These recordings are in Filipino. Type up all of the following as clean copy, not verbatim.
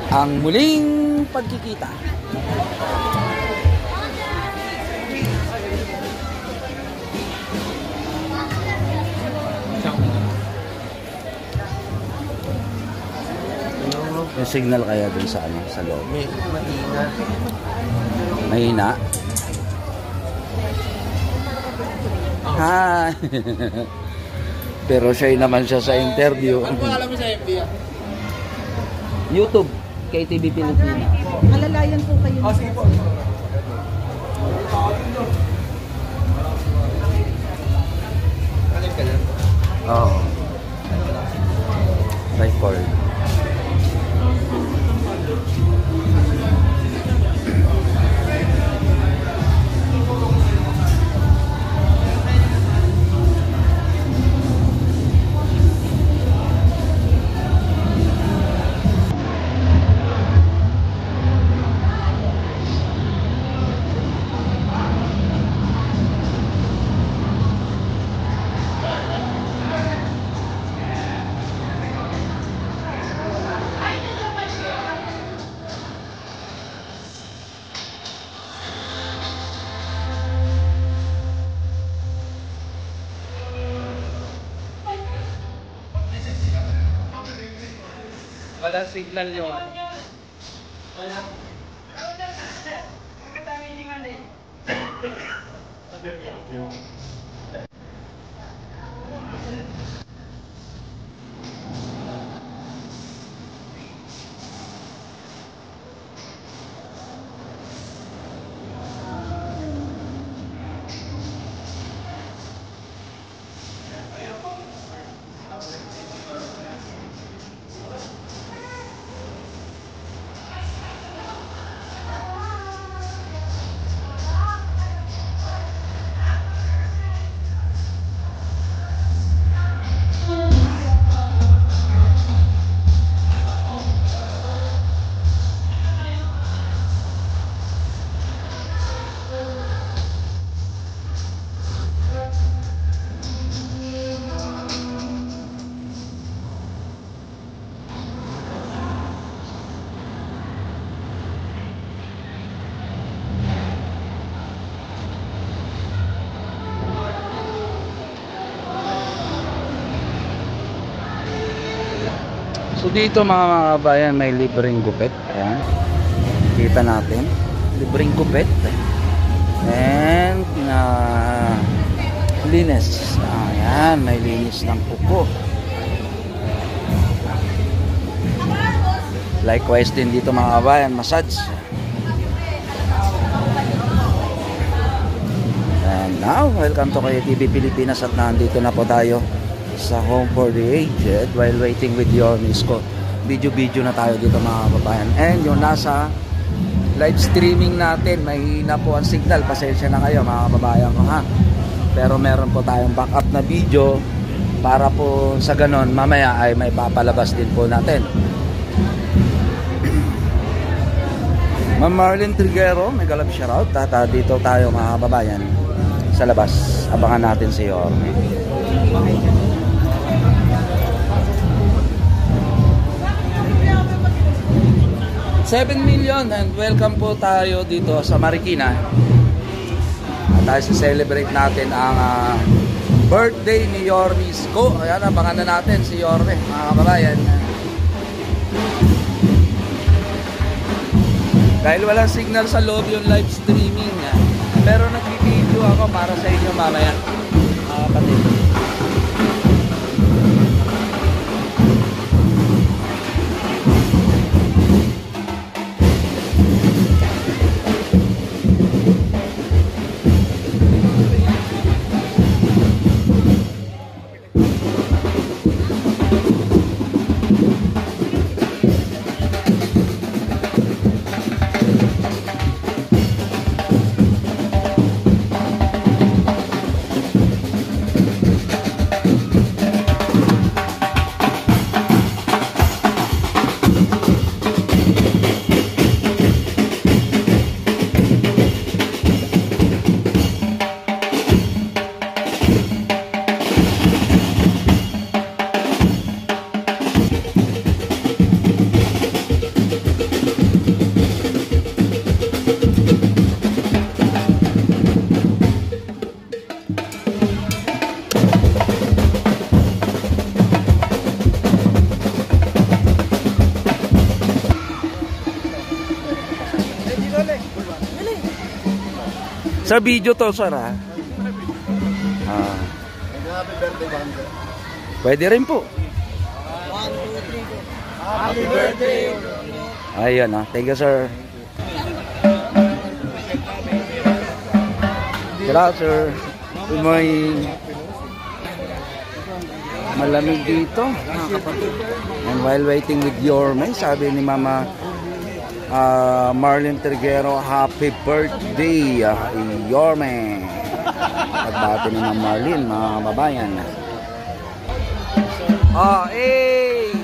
ang muling pagkikita. Yung signal kaya dun sa ano, sa loob. Mahina. Mahina. Hi. Pero shy naman siya sa interview. Ano po alam mo sa FB? YouTube, KTV Pilipina. Alalayan po kayo. Oh, sige po. Alip ka lang. Oo. Record. Wala signal yung ano. Wala. So dito mga kabayan, may libreng gupit. Ayan. Kita natin. Libreng gupit. And linis. Ayan, may linis ng kuko. Likewise din dito mga kabayan, massage. And now, welcome to KTV Pilipinas at nandito na po tayo sa Home for the Aged while waiting with Yorme Isko. Video na tayo dito mga kababayan. And yung nasa live streaming natin, mahina po ang signal. Pasensya na kayo mga kababayan ko ha. Pero meron po tayong backup na video para po sa ganon mamaya ay may papalabas din po natin. Ma'am Marlene Triguero, may galap shoutout. Tata dito tayo mga kababayan sa labas. Abangan natin si Yorme. 7 million and welcome po tayo dito sa Marikina. At tayo celebrate natin ang birthday ni Yorme Isko. Ayan, abangan na natin si Yorme mga kababayan. Dahil walang signal sa loob yung live streaming, pero nag-video ako para sa inyo mamaya mga kapatid. Sa video to, sir, ha? Ah. Happy birthday, Bangga. Pwede rin po. 1, 2, 3, go. Happy birthday. Ayan, ha. Thank you, sir. Hello, sir. Good morning. Malamig dito, mga kapatid. And while waiting with Yorme, sabi ni Mama Marlene Triguero, happy birthday, Yorme. Pagbati ni Mama Marlene, mga kababayan. Oh, eh!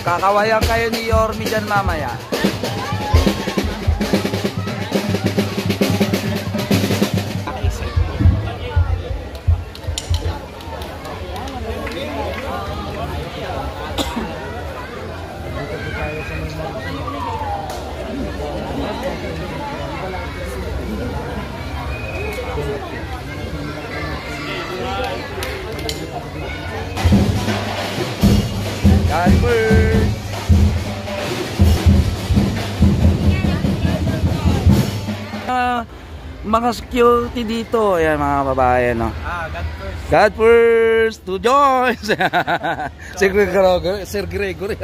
Kakawayan kayo ni Yorme dyan mamaya. God first. Mga security dito, ayan mga babae, no. God first. God first to Joyce. Sir Gregory, Sir Gregory.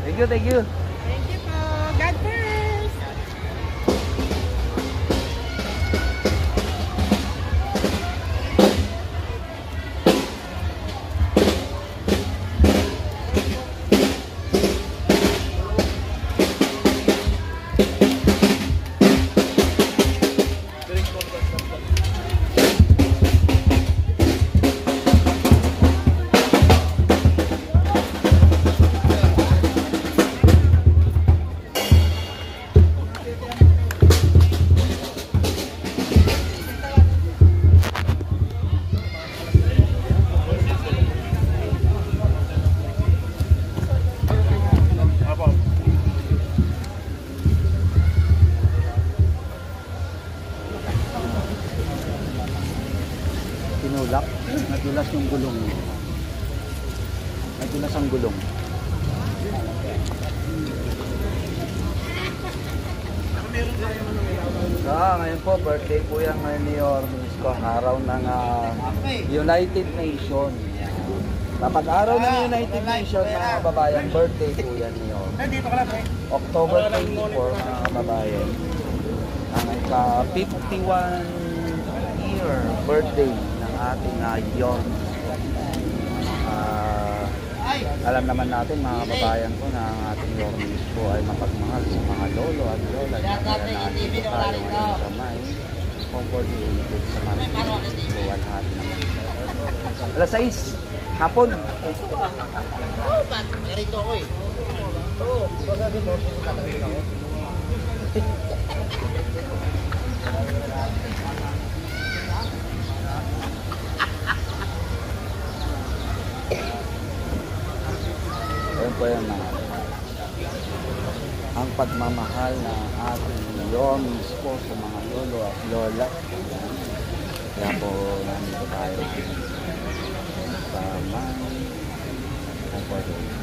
Thank you, thank you. Thank you po. God first. Tinulak, nadulas yung gulong. Nadulas ang gulong. Ngayon po, birthday po yan ngayon ni Ormis ko. Araw ng United Nations. Kapag araw ng United Nations, mga kababayan, birthday po yan ni Ormis. October 24, mga kababayan. Ang ika-51 year birthday ng ating Yormis. Alam naman natin mga kababayan ko na ang ating Yormis po ay mapagmahal sa mga lolo at lola. Kaya nandito tayo ngayon sa may comfort unit sa mga buwan natin naman. Alas 6, hapon. Oh, ba't? Narito ako eh. Oo, baga dito. Kakawin ako. Ayan po yan mga ang pagmamahal na ating Yormis po sa mga lolo at lola. Kaya po nandito tayo sa may comfort unit.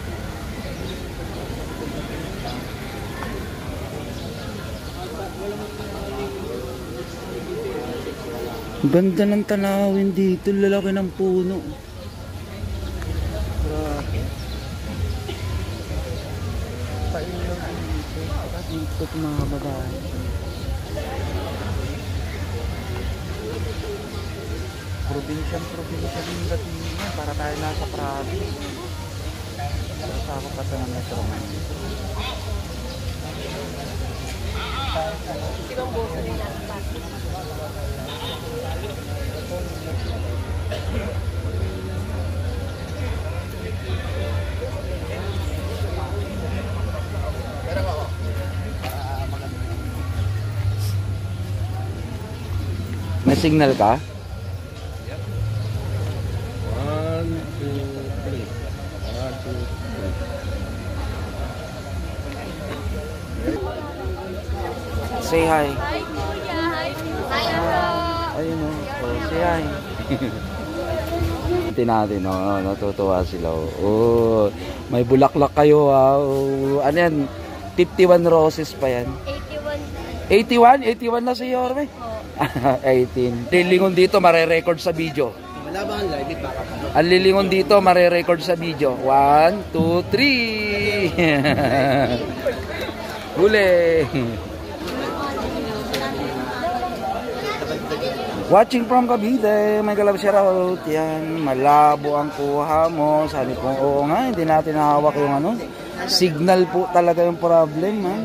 Ganda ng tanawin dito, lalaki ng puno. Grabe. Pailog dito. Dito mga babae. Probinsya yung dating niya. Para tayo nasa province. Pero sa ako kata ng metro ngayon. Ibang boso nila. May signal ka? 1, 2, 3. 1, 2, 3. Say hi. Hi, Kuya. Hi, bro. Ayun o. Oh, say hi. Natin, natutuwa sila. Oh, may bulaklak kayo ha. Oh, ano yan? 51 roses pa yan. 81. 81 na si Yorme. Oh. 18. Lilingon dito, mare-record sa video. Wala ba ang live? Ang lilingon dito, mare-record sa video. 1, 2, 3. Huli. Watching from Cavite, may galab siya raw. Yan, malabo ang kuha mo. Sabi ko, oo nga, hindi natin nahawak yung ano. Signal po talaga yung problem, man.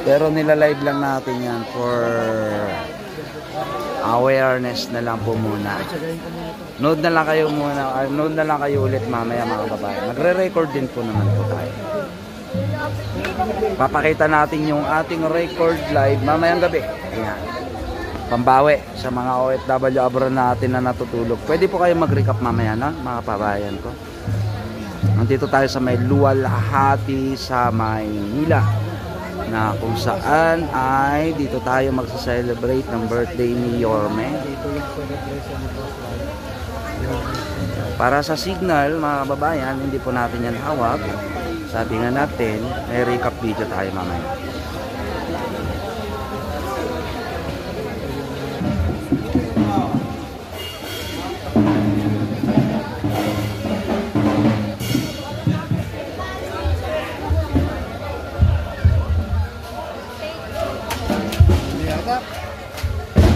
Pero nilalive lang natin yan for awareness na lang po muna. Nood na lang kayo muna, nood na lang kayo ulit mamaya mga babae. Magre-record din po naman po tayo. Papakita natin yung ating record live mamayang gabi. Ayan. Pambawi sa mga OFW abroad natin na natutulog. Pwede po kayo mag-recap mamaya na mga kababayan ko. Nandito tayo sa may Luwalhati sa Maynila, na kung saan ay dito tayo magsa-celebrate ng birthday ni Yorme. Para sa signal mga kababayan, hindi po natin yan hawak. Sabi nga natin, may recap video tayo mamaya.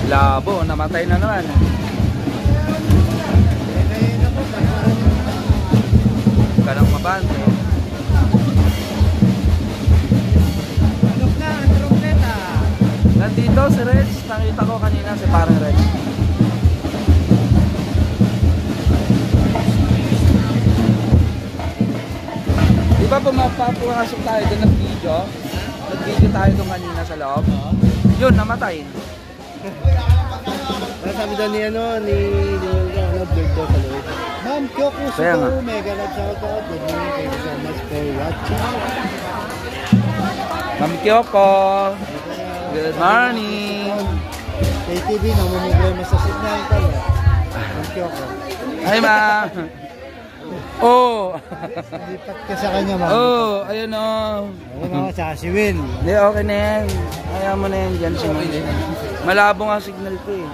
Labo, namatay na naman. Kanang mabante. Nandito si Reg, nakita ko kanina si parang Reg. Di ba pumasok tayo doon ng video? Nag-video tayo doon kanina sa loob. Yun, namatay. Sabi daw ni vlog daw sa loob. Ma'am, Kyoko Suko, mega love shoutout. Good morning, thank you so much for watching. Ma'am Kyoko, good morning. KTV, namumproblema sa signal ka. Ma'am Kyoko. Hi ma'am. Oh. Lipat ka sa kanya, ma'am. Oh, ayun oh. Ayun o, tsaka si Will. Hindi, okay na yan. Ayaw mo na yan dyan si Will. Malabo nga signal ko eh.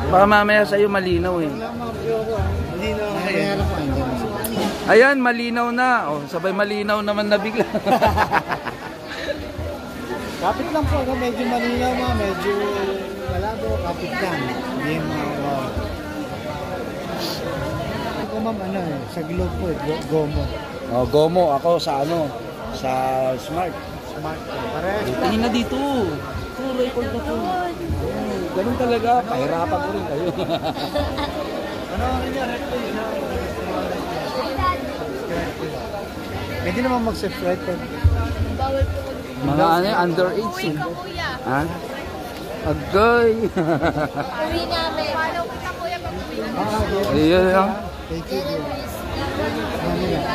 Baka mamaya sa'yo malinaw eh. Malinaw na kayo. Ayan, malinaw na. Oh, sabay malinaw naman na bigla. Kapit lang po, medyo malinaw mo, medyo malabo, kapit lang. Hindi yung ako ma'am, sa Globe po, Gomo. Oh, Gomo. Ako sa ano? Sa Smart. Smart po. Pares. Tingin na dito. Ito, record na po. Ganun talaga. Pahirapan ko rin kayo. Ano rin yan? Pwede naman mag-subscribe po. Bawal po. Mga ano, underage. Uwi ka, kuya. Ha? Agay. Uwi namin. Follow kita, kuya, pag uwi namin. Ayun lang. KTV.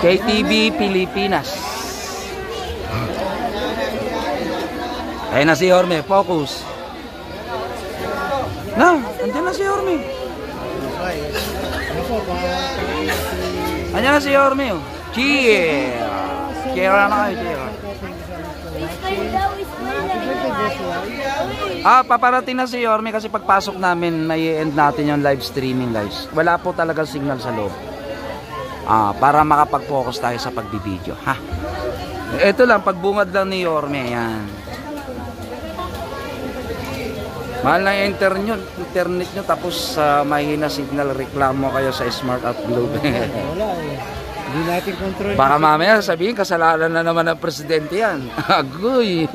KTV Pilipinas. Ayun na si Yorme. Focus. Na, andyan na si Yorme. Ano po ba? Andyan na si Yorme. Oh. Cheer. Cheer na kayo. Cheer. Paparating na si Yorme kasi pagpasok namin, may end natin yung live streaming guys. Wala po talaga signal sa loob. Para makapag-focus tayo sa pagbibideo. Ha? Ito lang, pagbungad lang ni Yorme. Yan. Mahal na yung internet nyo tapos mahina signal, reklamo kayo sa Smart at Globe. Wala eh. Hindi natin control. Baka mamaya sabihin kasalanan na naman ng presidente yan. Agoy.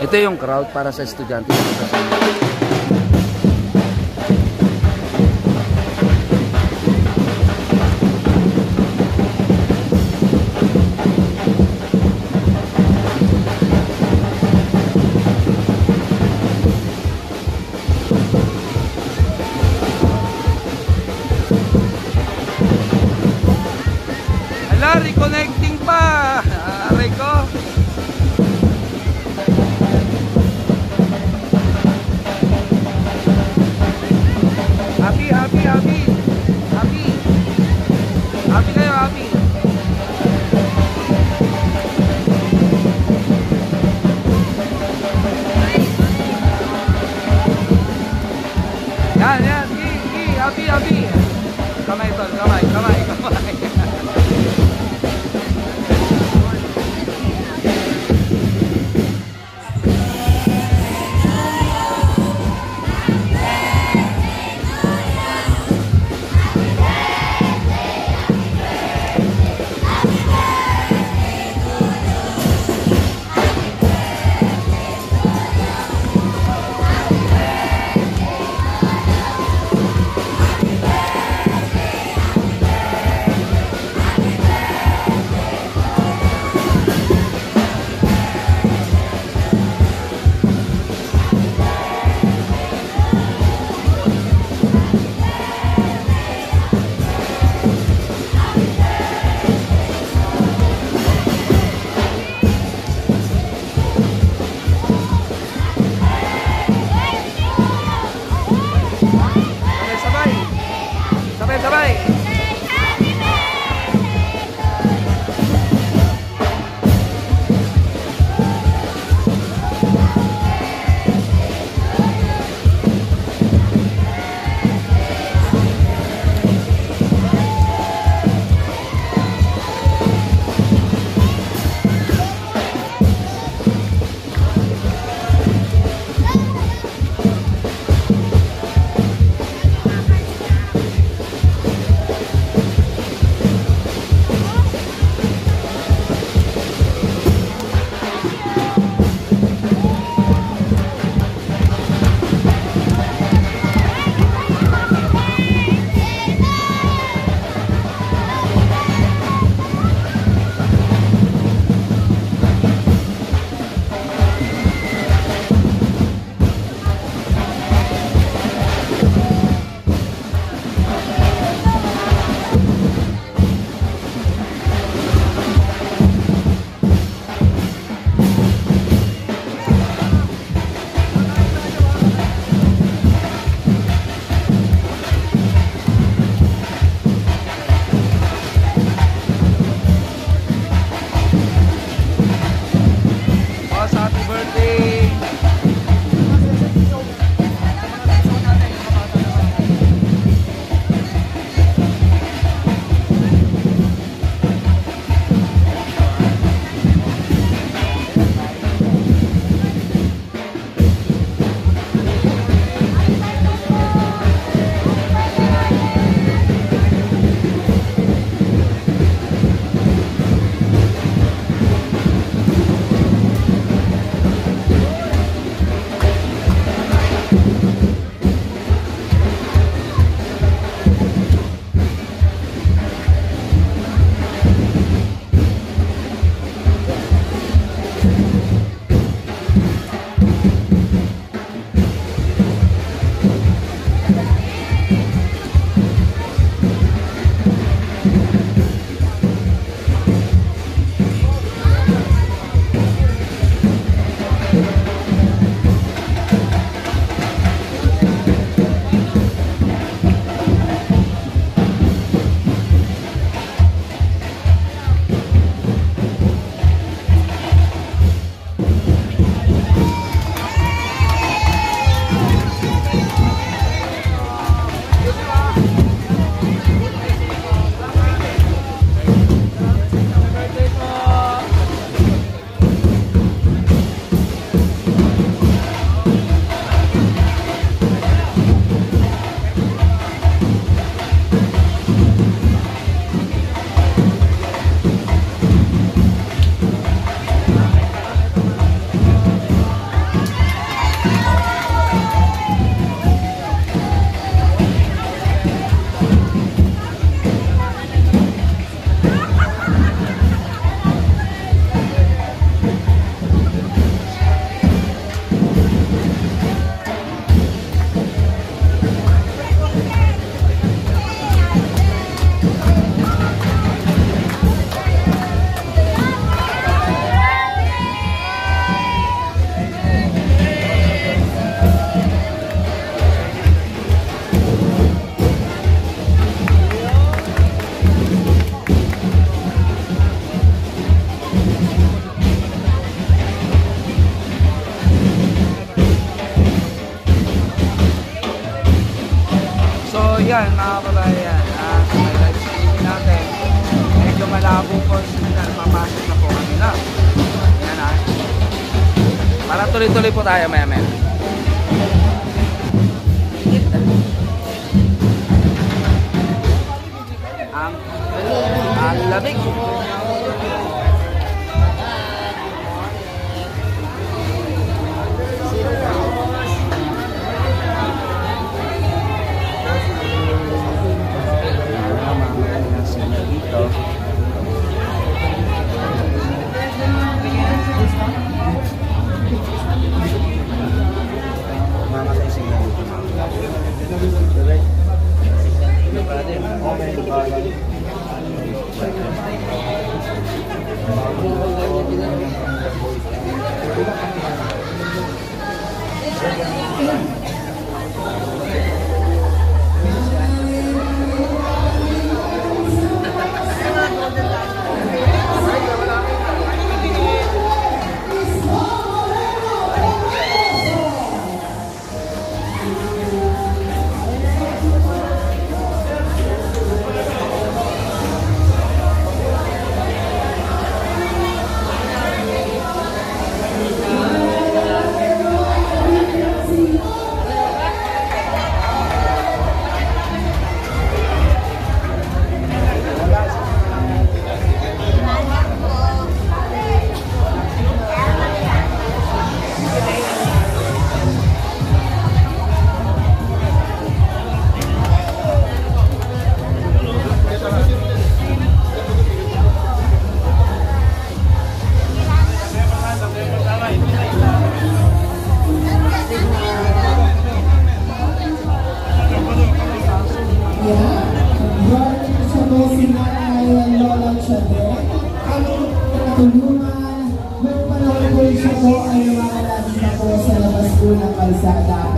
Ito yung crowd para sa estudyante. connecting pa. Aray ko. Happy, happy, happy. Happy. Happy kayo, happy. Yan, yan. Happy, happy. Kamay tol, kamay, kamay, kamay. yan mga kabayan. May live streaming natin. Medyo malabo po signal. Papasok na po kami na. Yan ha. Para tuloy-tuloy po tayo maya-maya. Ang lamig.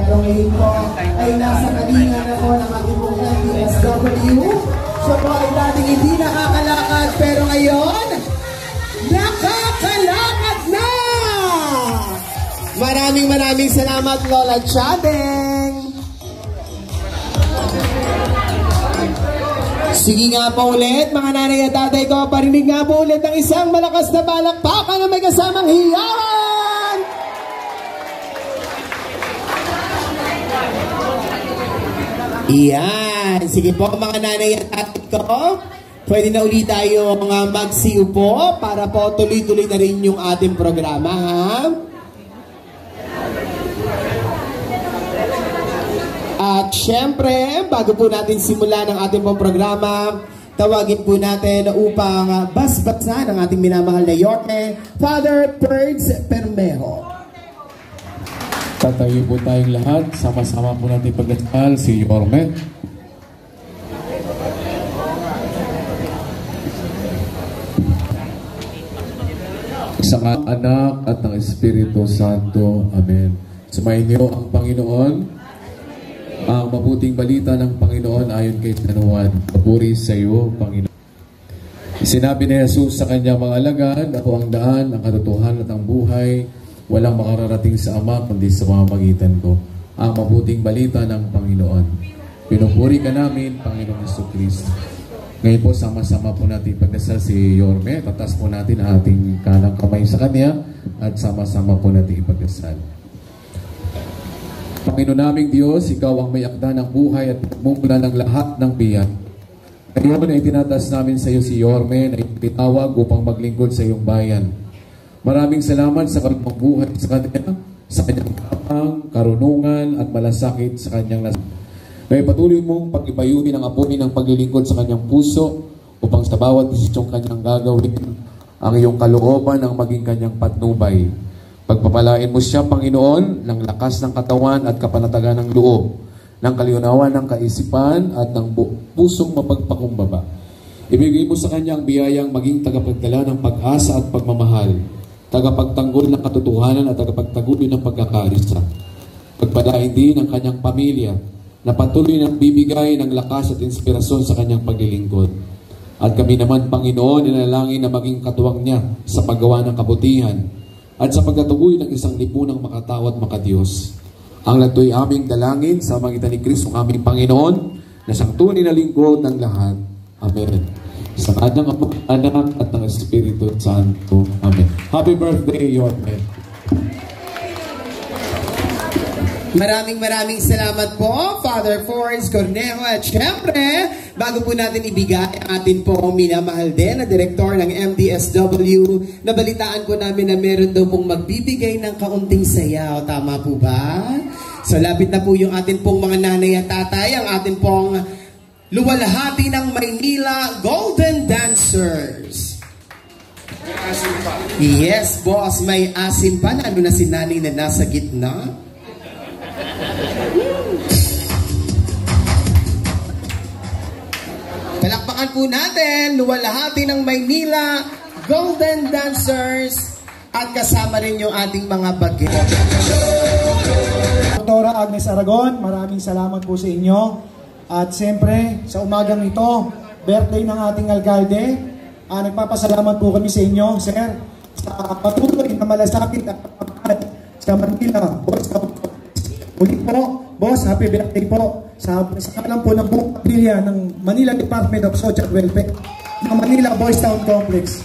Pero ngayon po ay nasa kalingan ako ng ating pong MPSW. Siya po ay dating hindi nakakalakad pero ngayon, nakakalakad na! Maraming salamat Lola Chadeng! Sige nga po ulit mga nanay at tatay ko, parinig nga po ulit ang isang malakas na palakpakan na may kasamang hiyawan! Iyan. Sige po mga nanay at tatay ko. Pwede na ulit tayo magsiupo para po tuloy-tuloy na rin yung ating programa, ha? At syempre, bago po natin simulan ang ating pong programa, tawagin po natin upang basbasan ang ating minamahal na Yorme, Father Perds Permejo. Tatayo po tayong lahat. Sama-sama po natin pagdasal si Yorme. Sa Anak at ng Espiritu Santo. Amen. Sumayin niyo ang Panginoon. Ang mabuting balita ng Panginoon ayon kay San Juan. Papuri sa iyo, Panginoon. Sinabi ni Jesus sa kanyang mga alagad, ako ang daan, ang katotohanan at ang buhay. Walang makararating sa Ama kundi sa pamamagitan ko. Ang mabuting balita ng Panginoon. Pinupuri ka namin, Panginoong Jesucristo. Ngayon po, sama-sama po natin pagdasal si Yorme. Tatas po natin ang ating kanang kamay sa kanya at sama-sama po natin ipagdasal. Panginoon naming Diyos, Ikaw ang may akda ng buhay at mumula ng lahat ng biyan. Ngayon ay tinatas namin sa iyo si Yorme na ipitawag upang maglingkod sa iyong bayan. Maraming salamat sa kanyang buhay sa kanya, sa kanyang kapang, karunungan at malasakit sa kanyang nasa. Ngayon patuloy mong pag-ibayunin ang apoy ng paglilingkod sa kanyang puso upang sa bawat desisyong kanyang gagawin ang iyong kalooban ang maging kanyang patnubay. Pagpapalain mo siya, Panginoon, ng lakas ng katawan at kapanatagan ng loob, ng kaliunawan ng kaisipan at ng pusong mapagpakumbaba. Ibigay mo sa kanya ang biyayang maging tagapagdala ng pag-asa at pagmamahal, tagapagtanggol ng katotohanan at tagapagtaguloy ng pagkakarisa. Pagpalain din ang kanyang pamilya na patuloy nang bibigay ng lakas at inspirasyon sa kanyang paglilingkod. At kami naman, Panginoon, inalangin na maging katuwang niya sa paggawa ng kabutihan at sa pagkatuloy ng isang lipunang makatao at makadiyos. Ang nagto'y aming dalangin sa magitan ni Kristo aming Panginoon na siyang tunay na lingkod ng lahat. Amen. Sa kanyang Ama, Anak at ng Espiritu Santo. Amen. Happy birthday, Yorme. Maraming salamat po, Father Forrest Cornejo. At syempre, bago po natin ibigay ang atin po minamahal din na direktor ng MDSW, nabalitaan po namin na meron daw pong magbibigay ng kaunting sayaw. Tama po ba? So lapit na po yung atin pong mga nanay at tatay, ang atin pong luwalhati ng Maynila Golden Dancers. Yes, boss, may asim pa. Lalo na si nanay na nasa gitna. Palakpakan po natin, luwalhati ng Maynila Golden Dancers at kasama rin yung ating mga bagay. Dr. Agnes Aragon, maraming salamat po sa inyo. At siyempre, sa umagang ito, birthday ng ating alkalde. Nagpapasalamat po kami sa inyo, sir, sa patuloy na malasakit at pagpapalat sa Manila. Muli po, boss, happy birthday po sa kalam po ng buong pamilya ng Manila Department of Social Welfare ng Manila Boys Town Complex.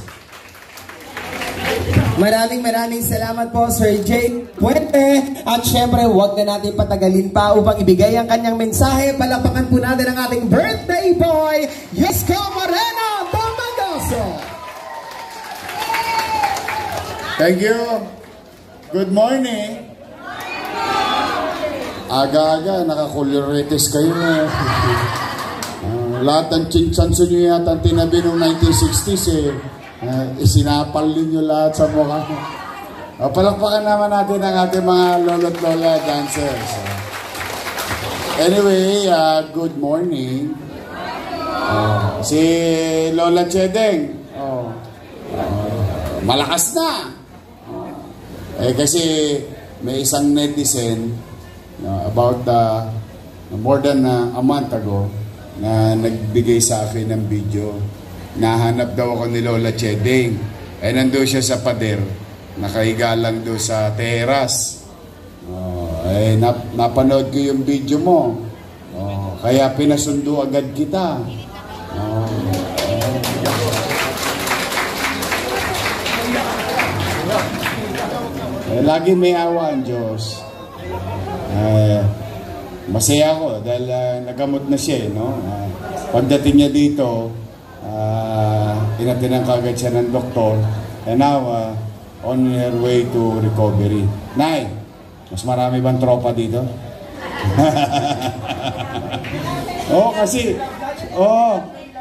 Maraming salamat po, Sir Jake Puente. At syempre, huwag na natin patagalin pa upang ibigay ang kanyang mensahe. Palapakan po natin ang ating birthday boy, Yesco Moreno Domingoso. Thank you. Good morning. Aga-aga, nakakuluritis kayo na. Lahat ng chinchanso nyo yata ang tinabi noong 1960s isinapal ninyo lahat sa mukha. Palakpakan naman natin ang ating mga lolo't lola dancers. Anyway, good morning. Si Lola Chedeng, malakas na. Kasi may isang netizen about more than a month ago na nagbigay sa akin ng video. Nahanap daw ako ni Lola Chedeng. Nandun siya sa pader. Nakahiga lang doon sa teras. Napanood ko yung video mo. Kaya pinasundo agad kita. Lagi may awa ang Diyos. Masaya ako dahil nagamot na siya, no? Pagdating niya dito, inatinan kagad siya ng doktor, and now on her way to recovery. Nay, mas marami bang tropa dito? Kasi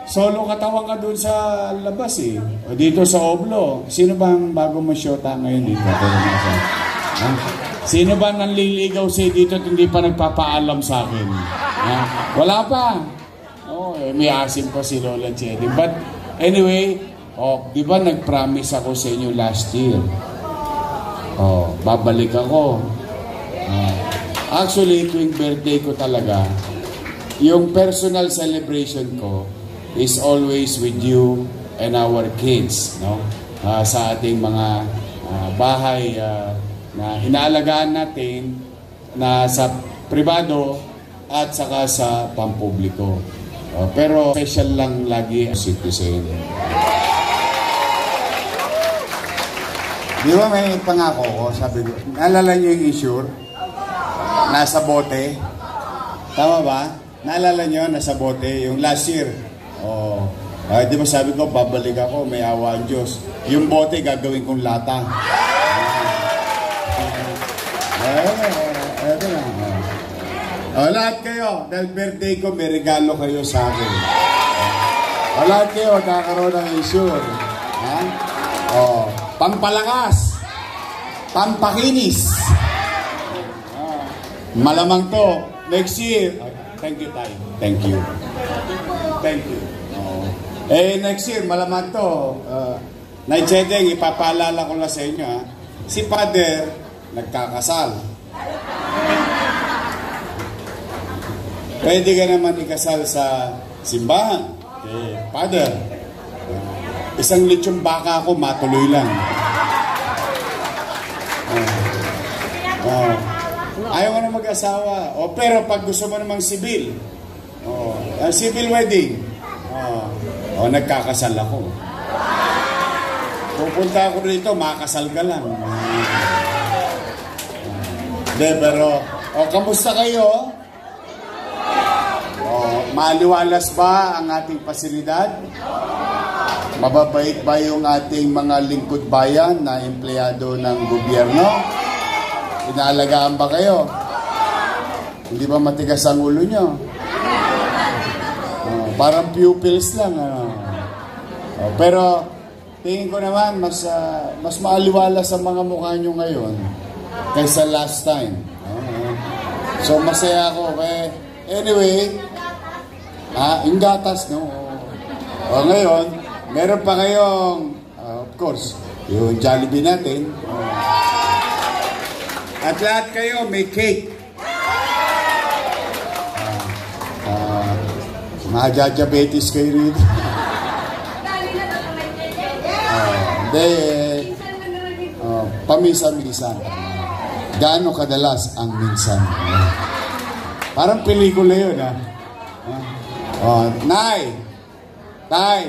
solo katawan ka dun sa labas o dito sa Oblo. Sino bang bago mo shota ngayon dito? Sino ba nanliligaw sa'yo dito at hindi pa nagpapaalam sa akin? Wala pa. May asim pa si Lola Chedeng. But anyway, di ba nag-promise ako sa inyo last year? Babalik ako. Actually, tuwing birthday ko talaga, yung personal celebration ko is always with you and our kids, no? Sa ating mga bahay na inaalagaan natin na sa pribado at saka sa pampubliko. Pero special lang lagi ang citizen. Di ba may pangako ko? Sabi ko, naalala niyo yung insure? Nasa bote? Tama ba? Naalala niyo, nasa bote? Yung last year? Di ba sabi ko, babalik ako, may awa ang Diyos. Yung bote, gagawin kong lata. Ito na. Lahat kayo, dahil birthday ko, may regalo kayo sa akin. Lahat kayo, kakaroon ng insure. Pampalakas, pampakinis. Malamang to, next year. Thank you, Tay. Thank you. Thank you. Next year, malamang to. Nay Chedeng, ipapaalala ko lang sa inyo. Si Father, nagkakasal. Pwede ka naman ikasal sa simbahan. Father, isang lechong baka ako, matuloy lang. Ayaw ka na mag-asawa. Pero pag gusto mo namang sibil, Civil wedding. Nagkakasal ako. Pupunta ako rito, makasal ka lang. Pero, kamusta kayo? Maliwalas ba ang ating pasilidad? Mababait ba yung ating mga lingkod bayan na empleyado ng gobyerno? Inaalagaan ba kayo? Hindi ba matigas ang ulo nyo? Parang pupils lang. Pero tingin ko naman mas maaliwala sa mga mukha nyo ngayon kaysa last time. So masaya ako. Anyway, yung gatas, no? Ngayon, meron pa kayong, of course, yung Jollibee natin. At lahat kayo may cake. Mahadya-diabetes kayo rito. Paminsan-minsan. Gaano kadalas ang minsan? Parang pelikula yun, ha? Nay! Tay!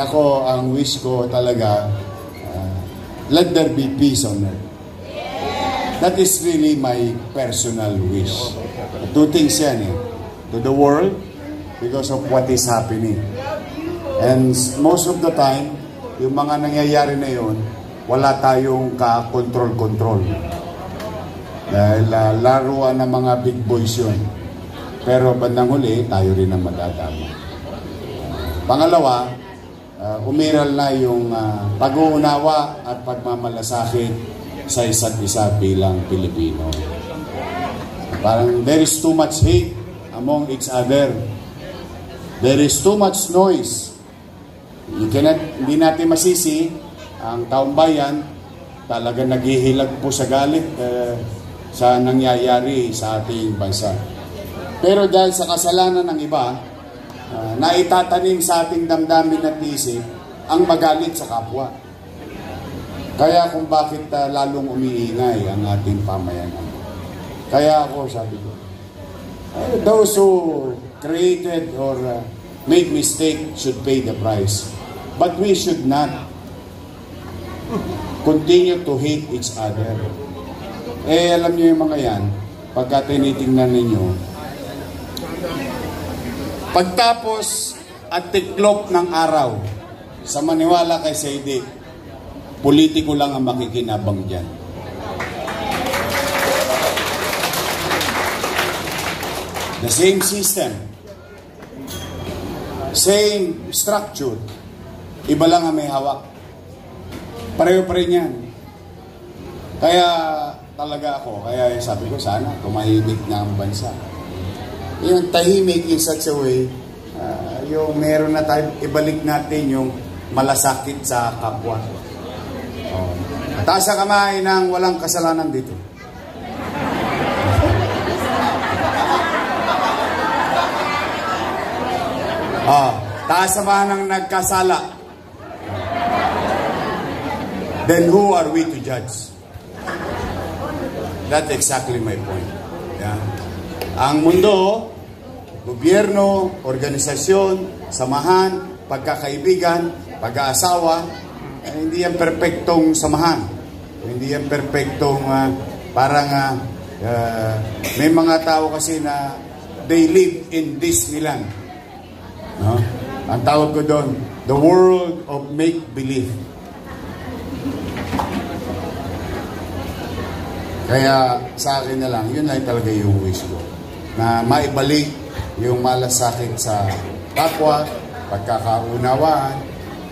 Ako, ang wish ko talaga, let there be peace on earth. That is really my personal wish. Two things yan, to the world, because of what is happening. And most of the time, yung mga nangyayari na yun, wala tayong ka-control-control. Dahil laruan ng mga big boys yun. Pero bandang huli, tayo rin ang madadama. Pangalawa, umiral na yung pag-uunawa at pagmamalasakit sa isa't isa bilang Pilipino. Parang there is too much hate among each other. There is too much noise. Hindi natin masisi ang taong bayan talaga naghihilag po sa galit sa nangyayari sa ating bansa. Pero dahil sa kasalanan ng iba, naitatanim sa ating damdamin at isip ang magalit sa kapwa. Kaya kung bakit lalong umiingay ang ating pamayanan. Kaya ako sabi ko, those who created or made mistake should pay the price. But we should not continue to hate each other. Alam niyo yung mga yan, pagka tinitingnan ninyo, pagtapos at tiklop ng araw, sa maniwala kay Saidi, politiko lang ang makikinabang dyan. The same system, same structure, iba lang ang may hawak. Pareho pa rin yan. Kaya talaga ako, kaya sabi ko sana tumahimik na ang bansa. Yung tahimik in such a way, yung meron na tayo, ibalik natin yung malasakit sa kapwa. Taas ang kamay ng walang kasalanan dito. Taas naman ng nagkasala. Then who are we to judge? That's exactly my point. Yeah. Ang mundo, gobyerno, organisasyon, samahan, pagkakaibigan, pag-aasawa, hindi yan perpektong samahan. Hindi yan perpektong may mga tao kasi na they live in Disneyland. No? Ang tawag ko doon, the world of make-believe. Kaya sa akin na lang, yun ay talaga yung wish ko. Na maibalik yung malasakit sa kapwa, pagkakaunawaan,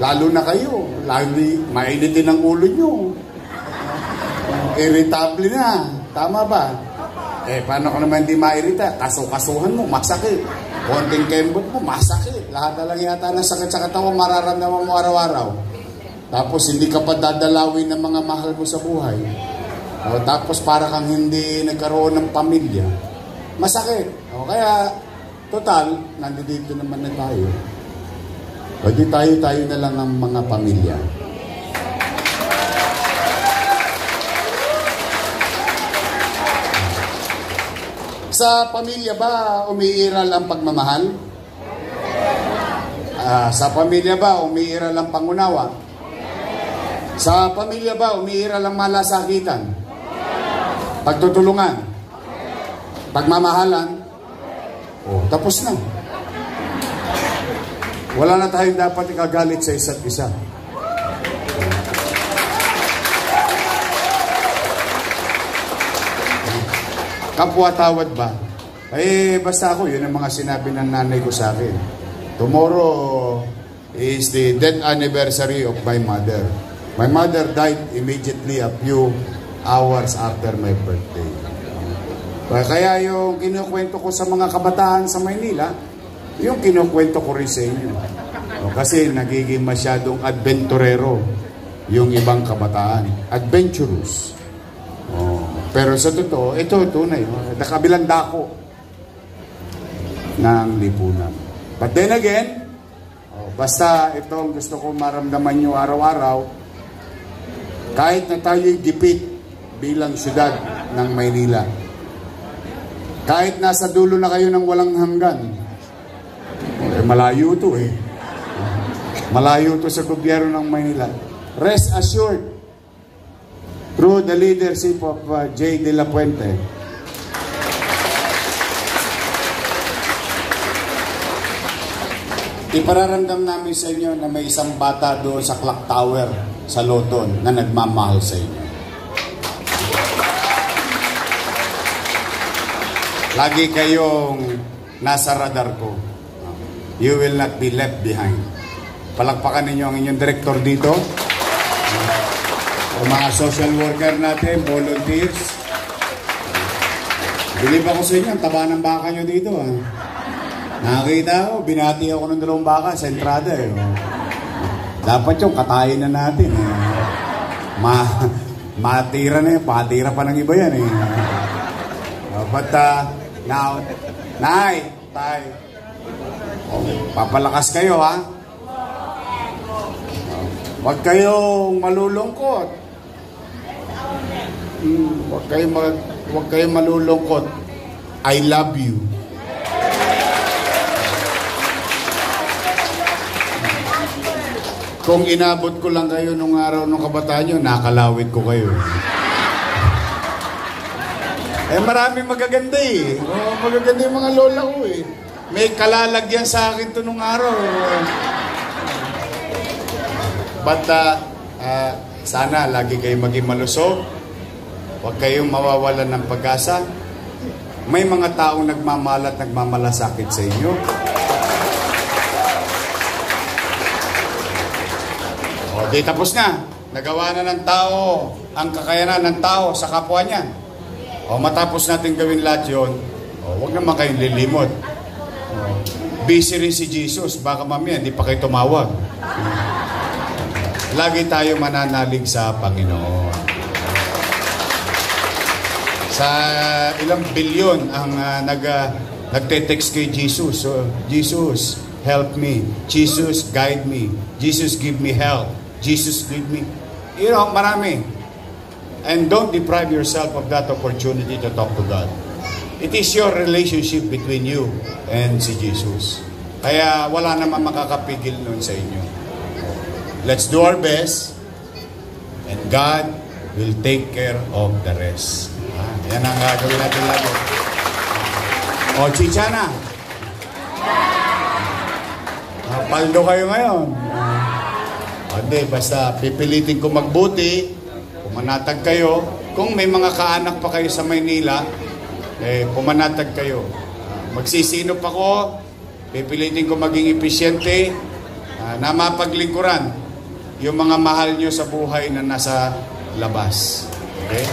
lalo na kayo, lalo mainitin ang ulo nyo. Irritable na, tama ba? Paano ka naman di mairita? Kaso-kasuhan mo, masakit. Konting kembot mo, masakit. Lahat na lang yata ng sakit sa katawan, mararamdaman mo araw-araw. Tapos hindi ka pa dadalawin ng mga mahal mo sa buhay. Tapos para kang hindi nagkaroon ng pamilya. Masakit. Kaya, total, nandito naman na tayo. Pwede tayo na lang ang mga pamilya. Sa pamilya ba umiiral ang pagmamahal? Sa pamilya ba umiiral ang pangunawa? Sa pamilya ba umiiral ang malasakitan? Pagtutulungan? Pagmamahalan? Tapos na. Wala na tayong dapat ikagalit sa isa't isa. Kapwa-tawad ba? Basta ako, yun ang mga sinabi ng nanay ko sa akin. Tomorrow is the death anniversary of my mother. My mother died immediately a few hours after my birthday. Kaya yung kinukwento ko sa mga kabataan sa Maynila, yung kinukwento ko rin sa inyo. Kasi nagiging masyadong adventurero yung ibang kabataan. Adventurous. Pero sa totoo, ito tunay. Nakabilang dako ng lipunan. But then again, basta itong gusto ko maramdaman nyo araw-araw, kahit na tayo'y gipit bilang syudad ng Maynila, kahit nasa dulo na kayo ng walang hanggan, malayo to malayo to sa gobyerno ng Maynila. Rest assured, through the leadership of J. De La Puente, ipararamdam namin sa inyo na may isang bata doon sa Clock Tower sa Loton na nagmamahal sa inyo. Lagi kayong nasa radar ko. You will not be left behind. Palakpakan ninyo ang inyong director dito. O mga social worker natin, volunteers. Bilib ako sa inyo, ang taba ng baka nyo dito. Nakakita ko, binati ako ng 2 baka sa entrada. Dapat yung katayin na natin. Matira na yun, patira pa ng iba yan. But now, Nay, Tay, papalakas kayo ha. Huwag kayong malulungkot. Huwag kayong malulungkot. I love you. Kung inabot ko lang kayo nung araw ng kabataan nyo, nakalawit ko kayo. Maraming magaganda magaganda yung mga lola ko May kalalagyan sa akin to nung araw. But sana lagi kayong maging malusog. Huwag kayong mawawalan ng pag-asa. May mga taong nagmamahal at nagmamalasakit sa inyo. Di tapos na. Nagawa na ng tao ang kakayanan ng tao sa kapwa niya. Matapos natin gawin lahat yun, huwag naman kayong lilimot. Busy rin si Jesus. Baka mamaya, hindi pa kayo tumawag. Lagi tayo mananalig sa Panginoon. Sa ilang bilyon ang nagte-text kay Jesus. So, Jesus, help me. Jesus, guide me. Jesus, give me help. Jesus, lead me. Marami. And don't deprive yourself of that opportunity to talk to God. It is your relationship between you and si Jesus. Kaya wala naman makakapigil nun sa inyo. Let's do our best and God will take care of the rest. Yan ang gagawin natin lagi. Chichana. Paldo kayo ngayon. Hindi, basta pipilitin ko magbuti. Pumanatag kayo. Kung may mga kaanak pa kayo sa Maynila, pumanatag kayo. Magsisinop ako, pipilitin ko maging epesyente, na mapaglingkuran yung mga mahal nyo sa buhay na nasa labas. Okay?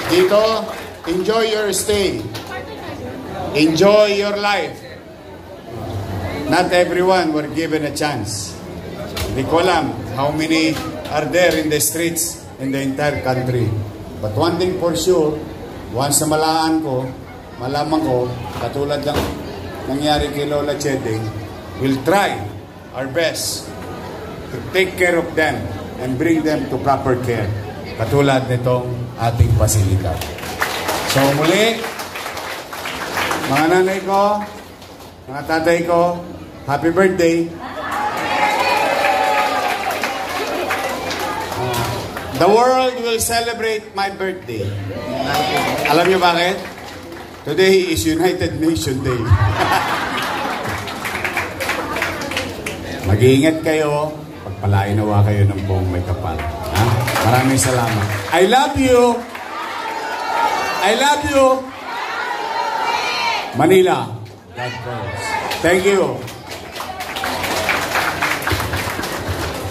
Dito, enjoy your stay. Enjoy your life. Not everyone were given a chance. Hindi ko alam how many are there in the streets in the entire country. But one thing for sure, once na malaman ko, katulad ng nangyari kay Lola Chedeng, we'll try our best to take care of them and bring them to proper care. Katulad nitong ating pasilidad. So muli, mga nanay ko, mga tatay ko, happy birthday. The world will celebrate my birthday. Alam niyo bakit? Today is United Nations Day. Mag-iingat kayo. Pagpalain nawa kayo ng buong may kapal. Ha? Maraming salamat. I love you. I love you. Manila. God bless. Thank you.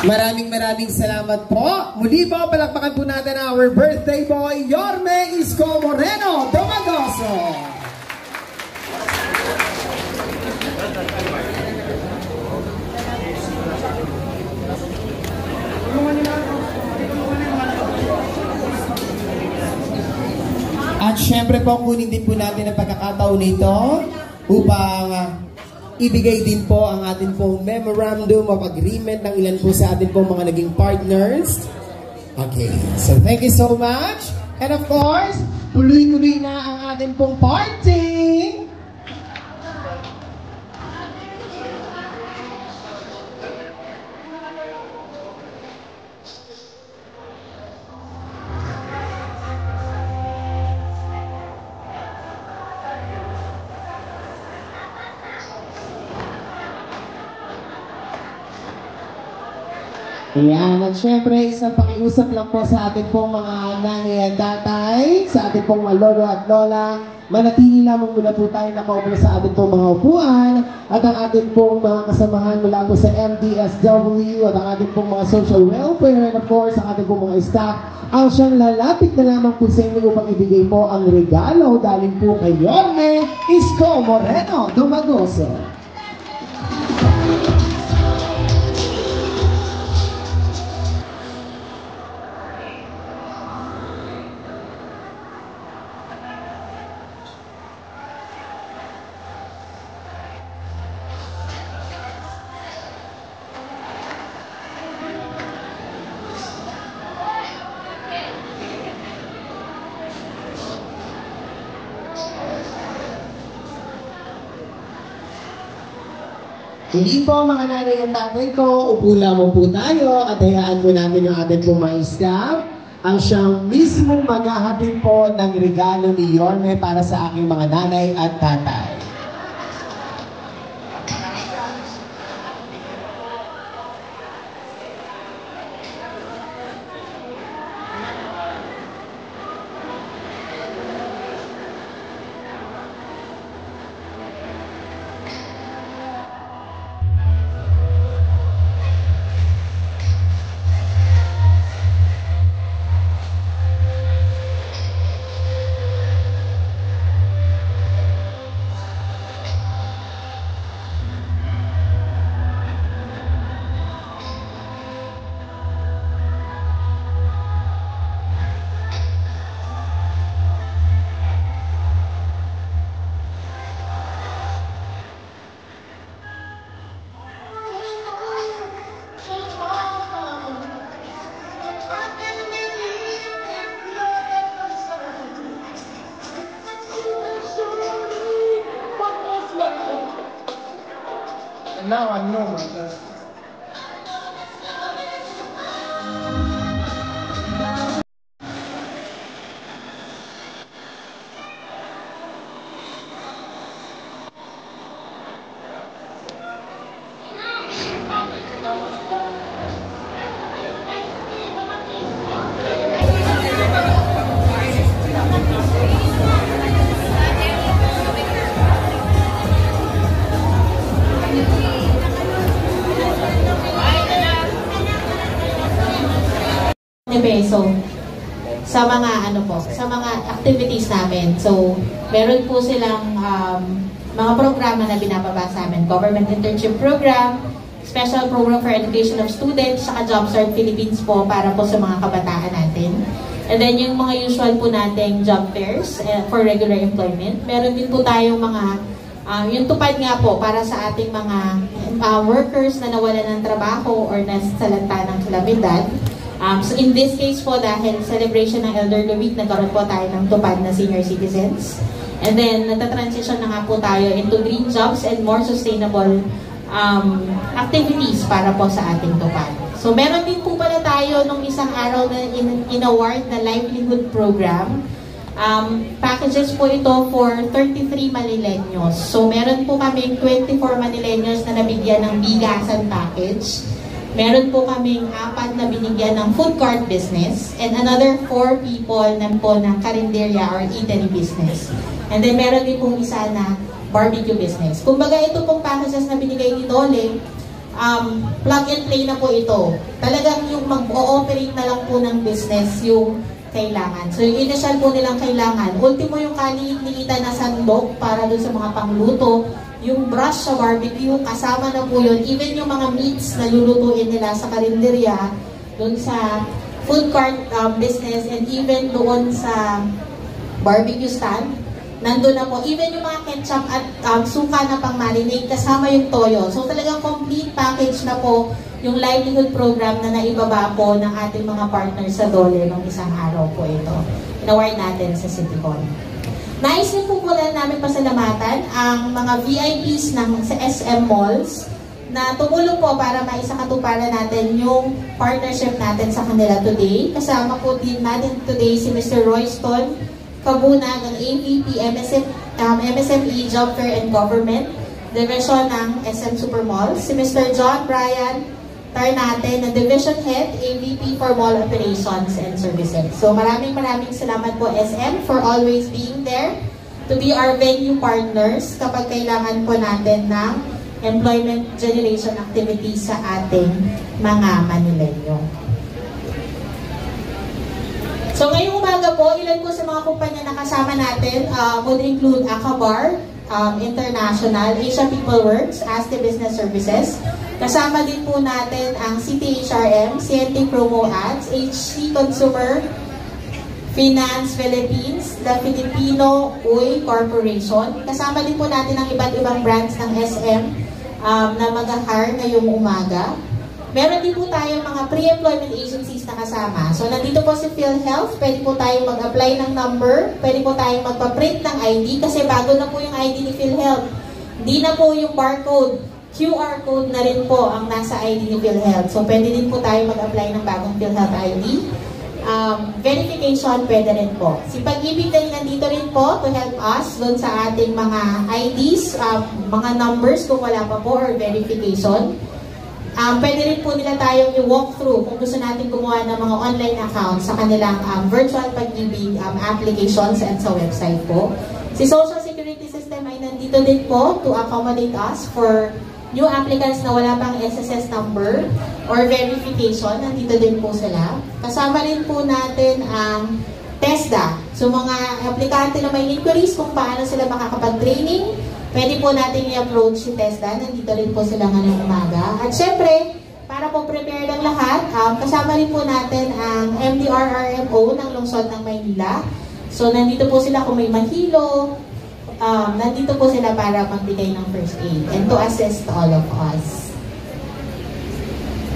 Maraming salamat po. Muli po, palakpakan po natin our birthday boy, Yorme Isko Moreno Domagoso. At syempre po, kunin din po natin ang pagkakataon nito upang ibigay din po ang atin pong memorandum of agreement ng ilan po sa atin pong mga naging partners. Okay, so thank you so much. And of course, tuloy-tuloy na ang atin pong party. Ayan, at syempre, isang pakiusap lang po sa ating pong mga nanay at tatay, sa ating pong mga lolo at lola. Manatili lamang muna po tayo nakaupo sa ating pong mga upuan at ang ating pong mga kasamahan mula po sa MDSW at ang ating pong mga social welfare and of course, ang ating pong mga staff ang siyang lalapit na lamang po sa inyo upang ibigay po ang regalo dahil po kay Yorme Isko Moreno Domagoso. Hindi po mga nanay at tatay ko, upo lamang po tayo at hayaan po natin yung ating pong mga staff ang siyang mismong maghahatid po ng regalo ni Yorme para sa aking mga nanay at tatay. Now I know my God. Peso sa mga sa mga activities namin. So, meron po silang mga programa na binababa sa amin. Government Internship Program, Special Program for Education of Students, saka Jumpstart Philippines po para po sa mga kabataan natin. And then yung mga usual po nating job fairs for regular employment. Meron din po tayong mga yung tupad nga po para sa ating mga workers na nawalan ng trabaho or nasalanta ng kalamidad. So in this case po, dahil celebration ng Elderly Week, nagkaroon po tayo ng tupad na senior citizens. And then, natatransition na nga po tayo into green jobs and more sustainable activities para po sa ating tupad. So meron din po pala tayo nung isang araw na in-award na livelihood program. Packages po ito for 33 Manileños. So meron po kaming 24 Manileños na nabigyan ng bigasan package. Meron po kaming 4 na binigyan ng food cart business and another 4 people na po ng karinderya or eatery business. And then meron din pong isa na barbecue business. Kumbaga ito pong packages na binigay ni Dole, plug and play na po ito. Talagang yung mag-ooperate na lang po ng business yung kailangan. So yung initial po nilang kailangan, ultimo yung kaliit-liitan na sandok para dun sa mga pangluto, yung brush sa barbecue, kasama na po yun. Even yung mga meats na lulutuin nila sa karinderya, dun sa food cart business, and even doon sa barbecue stand, nandun na po. Even yung mga ketchup at suka na pang marinade, kasama yung toyo. So talagang complete package na po yung livelihood program na naibaba po ng ating mga partners sa Dole nung isang araw po ito. In-award natin sa City Hall. Nais din po pala namin pasalamatan ang mga VIPs sa SM Malls na tumulong po para maisakatuparan natin yung partnership natin sa kanila today. Kasama po din natin today si Mr. Royston Kabuna ng AVP MSME Job Fair and Government Division ng SM Supermall, si Mr. John Brian Tarnate na Division Head AVP for Mall Operations and Services. So maraming salamat po SM for always being there to be our venue partners kapag kailangan po natin ng employment generation activities sa ating mga Manileño. So ngayong umaga po, ilan po sa mga kumpanya na kasama natin would include Akabar International, Asia People Works, Asti Business Services. Kasama din po natin ang CTHRM, CNT Promo Ads, HC Consumer Finance Philippines, The Filipino Uy Corporation. Kasama din po natin ang iba't ibang brands ng SM na mag-hire ngayong umaga. Meron din po tayong mga pre-employment agencies na kasama. So, nandito po si PhilHealth. Pwede po tayong mag-apply ng number. Pwede po tayong magpa-print ng ID kasi bago na po yung ID ni PhilHealth. Hindi na po yung barcode. QR code na rin po ang nasa ID ni PhilHealth. So, pwede din po tayong mag-apply ng bagong PhilHealth ID. Verification, pwede rin po. Si Pag-ibig din nandito rin po to help us doon sa ating mga IDs, mga numbers kung wala pa po or verification. Pwede rin po nila tayong i-walk through kung gusto natin gumawa ng mga online accounts sa kanilang virtual Pag-ibig applications and sa website po. Si Social Security System ay nandito din po to accommodate us for new applicants na wala pang SSS number or verification. Nandito din po sila. Kasama rin po natin ang TESDA. So mga aplikante na may inquiries kung paano sila makakapag-training, pwede po natin i-approach si TESDA. Nandito rin po sila ngayong umaga. At syempre, para po prepare ng lahat, kasama rin po natin ang MDRRMO ng Lungsod ng Maynila. So nandito po sila kung may mahilo, nandito po sila para magbigay ng first aid and to assist all of us.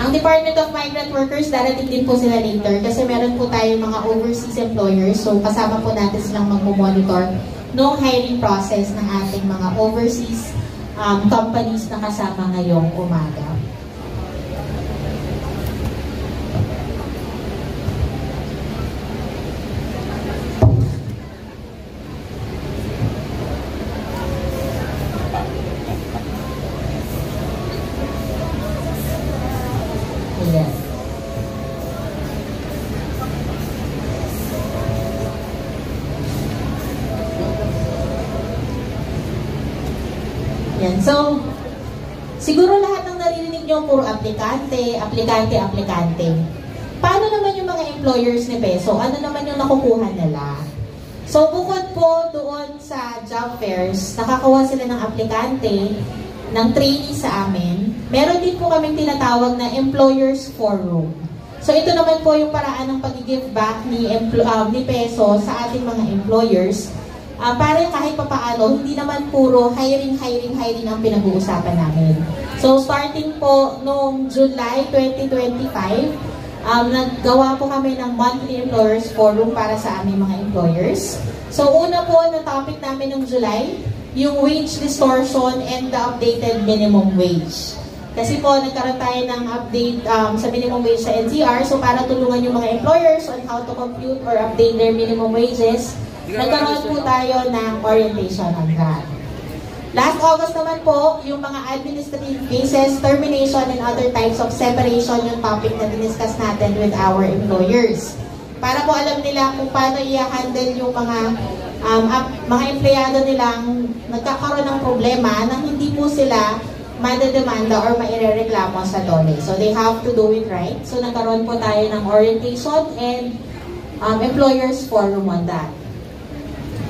Ang Department of Migrant Workers, darating din po sila later kasi meron po tayong mga overseas employers. So kasama po natin silang mag-monitor noong hiring process ng ating mga overseas companies na kasama ngayong umaga. So, siguro lahat ng naririnig nyo, puro aplikante. Paano naman yung mga employers ni Peso? Ano naman yung nakukuha nila? So, bukod po doon sa job fairs, nakakawa sila ng aplikante, ng trainee sa amin. Meron din po kaming tinatawag na Employers Forum. So, ito naman po yung paraan ng pag-give back ni Peso sa ating mga employers. Para kahit papaano, hindi naman puro hiring ang pinag-uusapan namin. So, starting po noong July 2025, naggawa po kami ng monthly employers forum para sa aming mga employers. So una po na topic namin ng July, yung wage distortion and the updated minimum wage. Kasi po nagkaroon tayo ng update sa minimum wage sa NCR, so para tulungan yung mga employers on how to compute or update their minimum wages, nagkaroon po tayo ng orientation on that. Last August naman po, yung mga administrative cases, termination, and other types of separation, yung topic na diniscuss natin with our employers. Para po alam nila kung paano i-handle yung mga empleyado nilang nagkakaroon ng problema nang hindi po sila madedemanda or mairereklamo sa DOLE. So they have to do it right. So nagkaroon po tayo ng orientation and employers forum on that.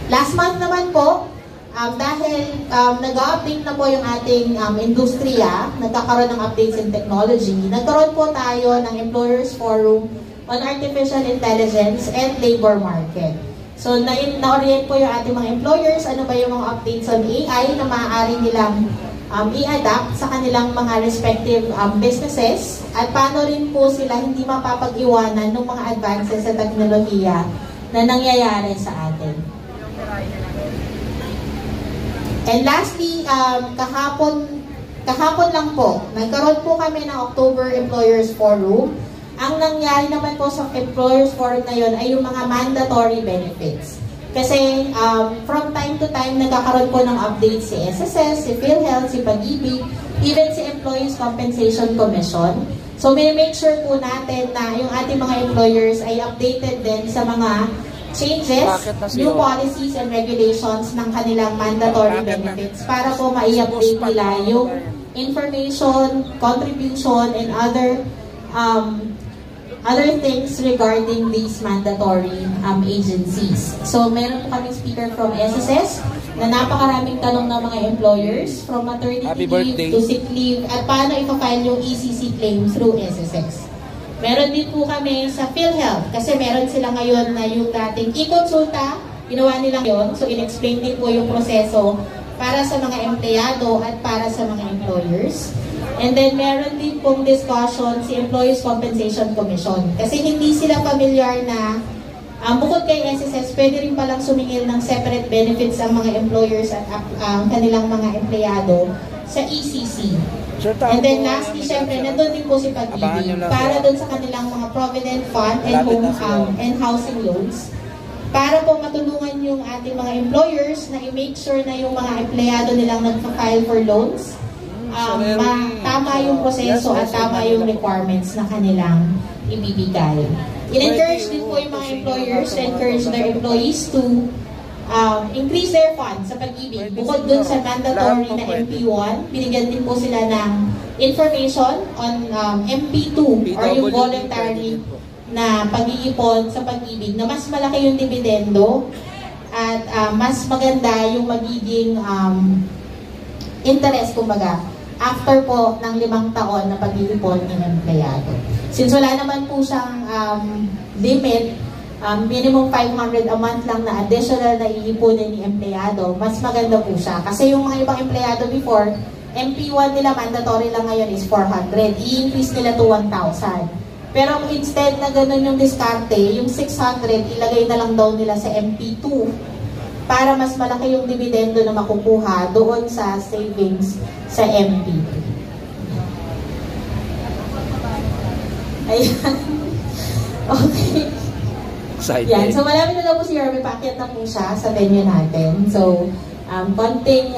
Last month naman po, dahil nag-update na po yung ating industriya, nagkakaroon ng updates in technology, nagkaroon po tayo ng Employers Forum on Artificial Intelligence and Labor Market. So, na-orient po yung ating mga employers, ano ba yung mga updates on AI na maaari nilang i-adapt sa kanilang mga respective businesses, at paano rin po sila hindi mapapag-iwanan ng mga advances sa teknolohiya na nangyayari sa atin. And lastly, kahapon lang po, nagkaroon po kami ng October Employers Forum. Ang nangyari naman po sa Employers Forum na yun ay yung mga mandatory benefits. Kasi from time to time, nagkakaroon po ng updates si SSS, si PhilHealth, si Pag-ibig, even si Employees Compensation Commission. So, may make sure po natin na yung ating mga employers ay updated din sa mga changes, new policies and regulations ng kanilang mandatory benefits para po mai-update nila yung information, contribution, and other things regarding these mandatory agencies. So, meron po kaming speaker from SSS na napakaraming tanong ng mga employers from maternity leave to sick leave at paano ipafile yung ECC claim through SSS. Meron din po kami sa PhilHealth kasi meron sila ngayon na yung dating e-consulta, ginawa nila yun. So, in-explain din po yung proseso para sa mga empleyado at para sa mga employers. And then, meron din pong discussion si Employees Compensation Commission. Kasi hindi sila familiar na bukod kay SSS, pwede rin palang sumingil ng separate benefits ang mga employers at kanilang mga empleyado sa ECC. And then lastly, syempre, nandun din po si Pag-ibig para dun sa kanilang mga Provident Fund and home and housing loans. Para po matulungan yung ating mga employers na i-make sure na yung mga empleyado nilang nagpa-file for loans, tama yung proseso at tama yung requirements na kanilang ibibigay. In-encourage din po yung mga employers to encourage their employees to increase their funds sa Pag-ibig. Bukod dun sa mandatory na MP1, binigyan din po sila ng information on MP2 or yung voluntary na pag-iipon sa Pag-ibig na mas malaki yung dividendo at mas maganda yung magiging interest, kumbaga, after po ng 5 taon na pag-iipon ng empleyado. Since wala naman po siyang limit, minimum 500 a month lang na additional na iipunin ni empleyado, mas maganda po siya. Kasi yung mga ibang empleyado before, MP1 nila mandatory lang ngayon is 400. I-increase nila to 1,000. Pero instead na ganun yung diskarte, yung 600, ilagay na lang daw nila sa MP2 para mas malaki yung dividendo na makukuha doon sa savings sa MP2. Ayan. Okay. Yan. So, malapit na daw po si Yorme. Paakyat na po siya sa venue natin. So, konting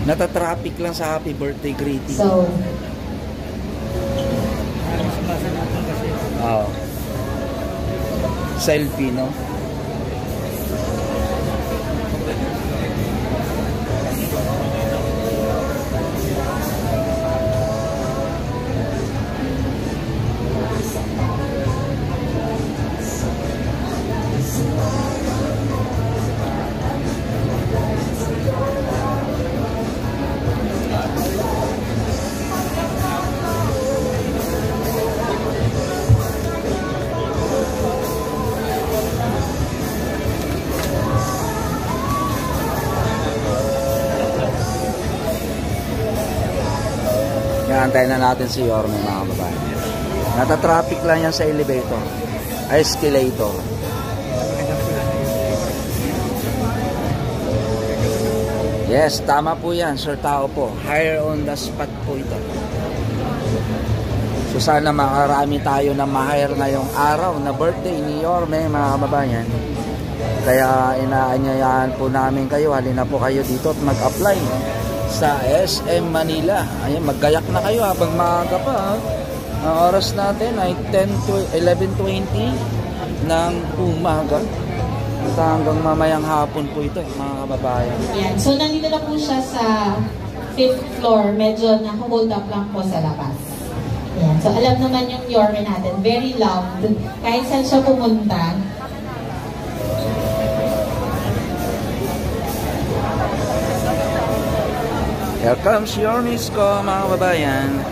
natatraffic lang sa happy birthday greeting. So, selfie, no? Inaantay na natin si Yorme, mga kababayan. Nata-traffic lang yan sa elevator. Escalator. Yes, tama po yan, Sir Tao po. Hire on the spot po ito. So sana makarami tayo na ma-hire ngayong araw na birthday ni Yorme, mga kababayan. Kaya inaanyayahan po namin kayo, halina po kayo dito at mag-apply sa SM Manila. Ayan, maggayak na kayo habang maaga pa. Ang oras natin ay 11:20 ng umaga. At hanggang mamayang hapon po ito, mga kababayan. Yan. So, nandito na po siya sa 5th floor. Medyo naka-hold up lang po sa labas. Yan. So, alam naman yung Yorme natin. Very loved. Kahit saan siya pumunta. Here comes Yorme Isko, mga kababayan.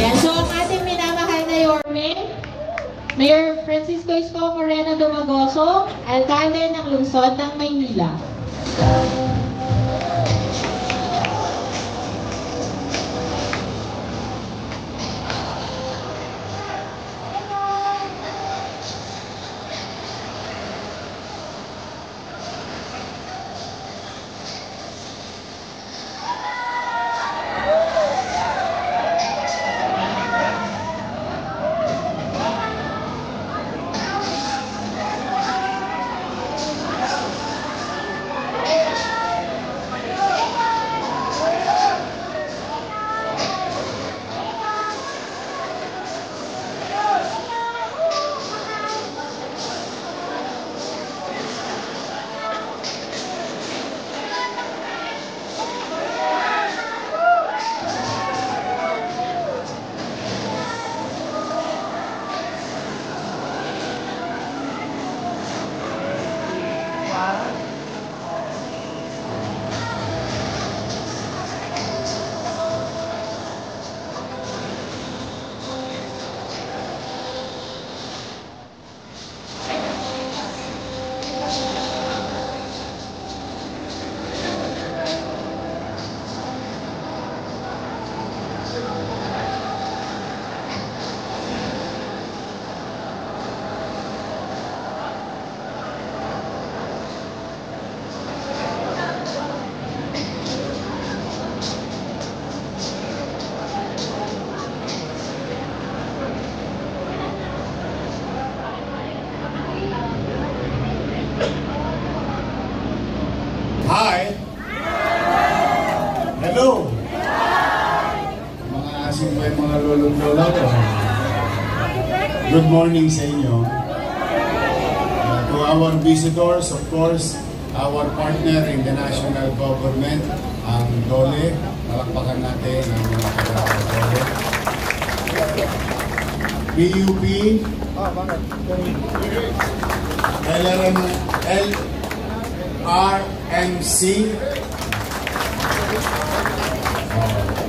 Yan. So, ang ating minamahal na Yorme, Mayor Francisco Isko Moreno Dumagoso, alkalde ng lungsod ng Maynila. Hi! Hello! Mga simple mga lolong lola ko. Good morning sa inyo. To our visitors, of course, our partner in the national government, ang DOLE. Palakpakan natin ang mga DOLE. PUP, LRMC,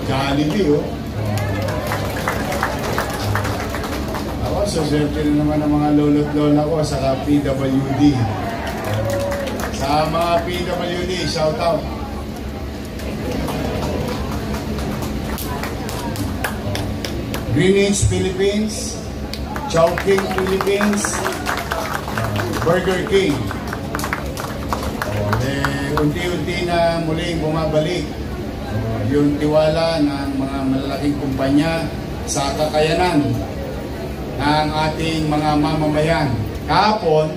Jollibee, Ako, swerte na naman ang mga lolo't lola ko sa PWD. Sa mga PWD, shout out. Greenwich, Philippines, Chowking, Philippines, Burger King. Unti-unti na muling bumabalik yung tiwala ng mga malalaking kumpanya sa kakayanan ng ating mga mamamayan. Kahapon,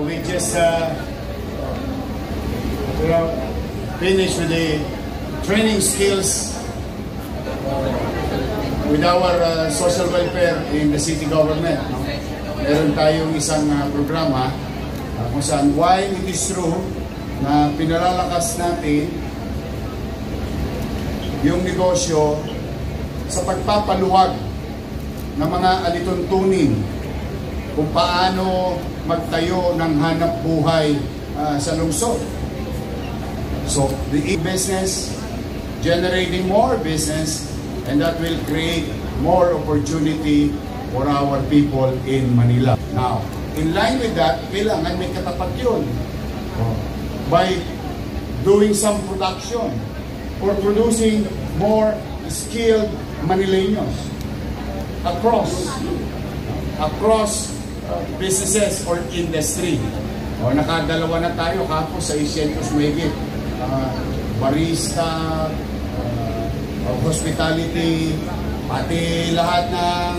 we just finished with the training skills with our social welfare in the city government. Meron tayong isang programa kung saan while it is true na pinalalakas natin yung negosyo sa pagpapaluwag ng mga alituntunin kung paano magtayo ng hanap buhay sa lungsod. So, the e-business, generating more business, and that will create more opportunity for our people in Manila. Now, in line with that, kailangan may katapat yun. By doing some production or producing more skilled Manileños across businesses or industry. O nakadalawa na tayo kapos sa 600 mahigit. Barista, hospitality, pati lahat ng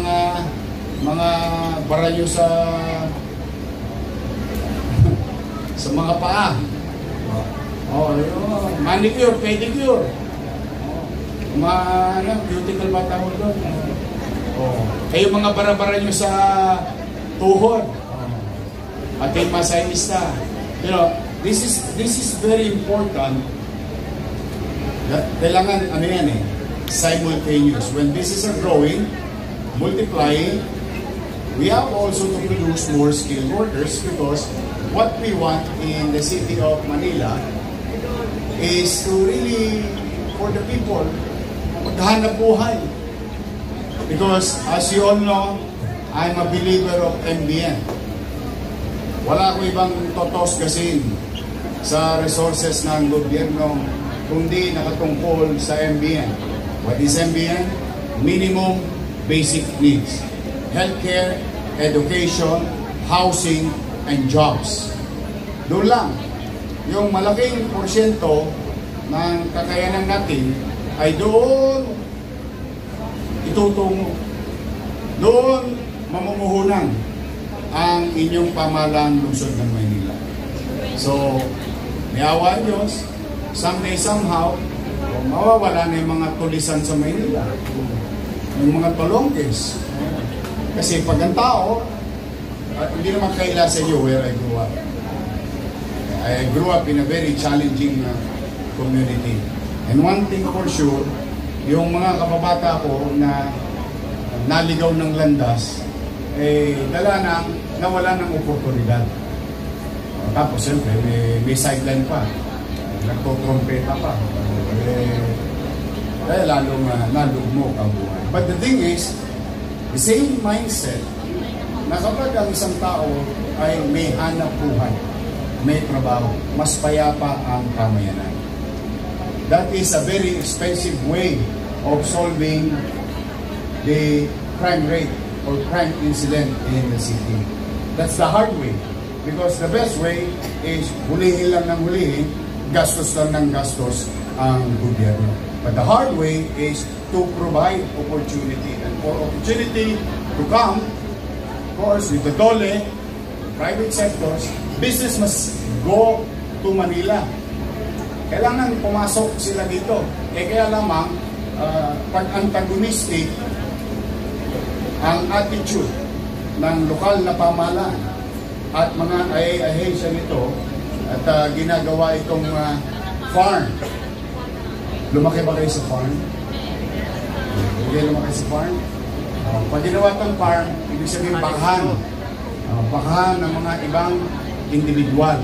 mga baralyo sa mga paa. Manicure, pedicure. Cuticle ba tawag doon? Yung mga bara-bara nyo sa tuhod. Pati masayista. You know, this is very important. Kailangan, simultaneous. When businesses are growing, multiplying, we have also to produce more skilled workers because what we want in the city of Manila is to really, for the people, maghanap buhay. Because as you all know, I'm a believer of MBN. Wala ko ibang totoskasin sa resources ng gobyerno kundi nakatungkol sa MBN. What is MBN? Minimum basic needs. Healthcare, education, housing, and jobs. Doon lang. Yung malaking porsyento ng kakayanan natin ay doon itutungo. Doon mamumuhunan ang inyong pamahalaan lungsod ng Maynila. So, may awa ang Diyos, someday somehow, mawawala na yung mga tulisan sa Maynila. Yung mga tolongkes. Kasi pag ang tao, hindi naman kaila sa iyo where I grew up. I grew up in a very challenging community. And one thing for sure, yung mga kababata ko na naligaw ng landas, nawala ng oportunidad. Tapos siyempre, may sideline pa. Nagtotrompeta pa. Kaya lalong nalugmok ang buhay. But the thing is, the same mindset na kapag ang isang tao ay may hanap buhay, may trabaho, mas payapa ang pamayanan. That is a very expensive way of solving the crime rate or crime incident in the city. That's the hard way. Because the best way is hulihin lang ng hulihin, gastos lang ng gastos ang gobyerno. But the hard way is to provide opportunity. And for opportunity to come, of course, with the DOLE, private sectors, business must go to Manila. Kailangan pumasok sila dito. Kaya lamang, pag antagonistic ang attitude ng lokal na pamahalaan at mga ahensya nito at ginagawa itong farm. Lumaki ba kayo sa farm? Hindi lumaki sa farm? Pag ginawa itong farm, ibig sabihin bakahan. Bakahan ng mga ibang individual.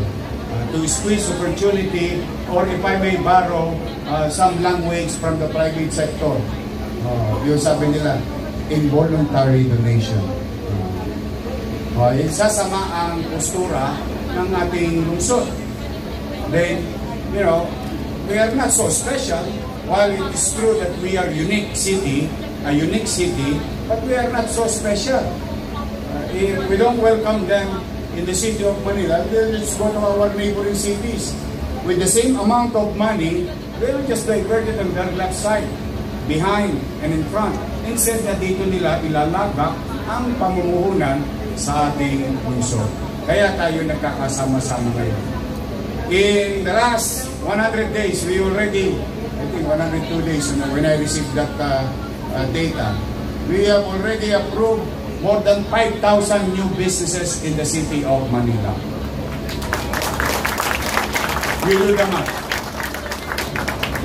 To squeeze opportunity, or if I may borrow some language from the private sector. Yung sabi nila, involuntary donation. Sasama ang postura ng ating lungsod. Then, you know, we are not so special. While it is true that we are a unique city, but we are not so special. If we don't welcome them in the city of Manila, then let's go to our neighboring cities. With the same amount of money, they will just divert it on their left side, behind and in front. Instead na dito nila ilalagak ang pamumuhunan sa ating lungsod. Kaya tayo nagkakasama-sama ngayon. In the last 100 days, we already, I think 102 days when I received that data, we have already approved more than 5,000 new businesses in the city of Manila. We do the math.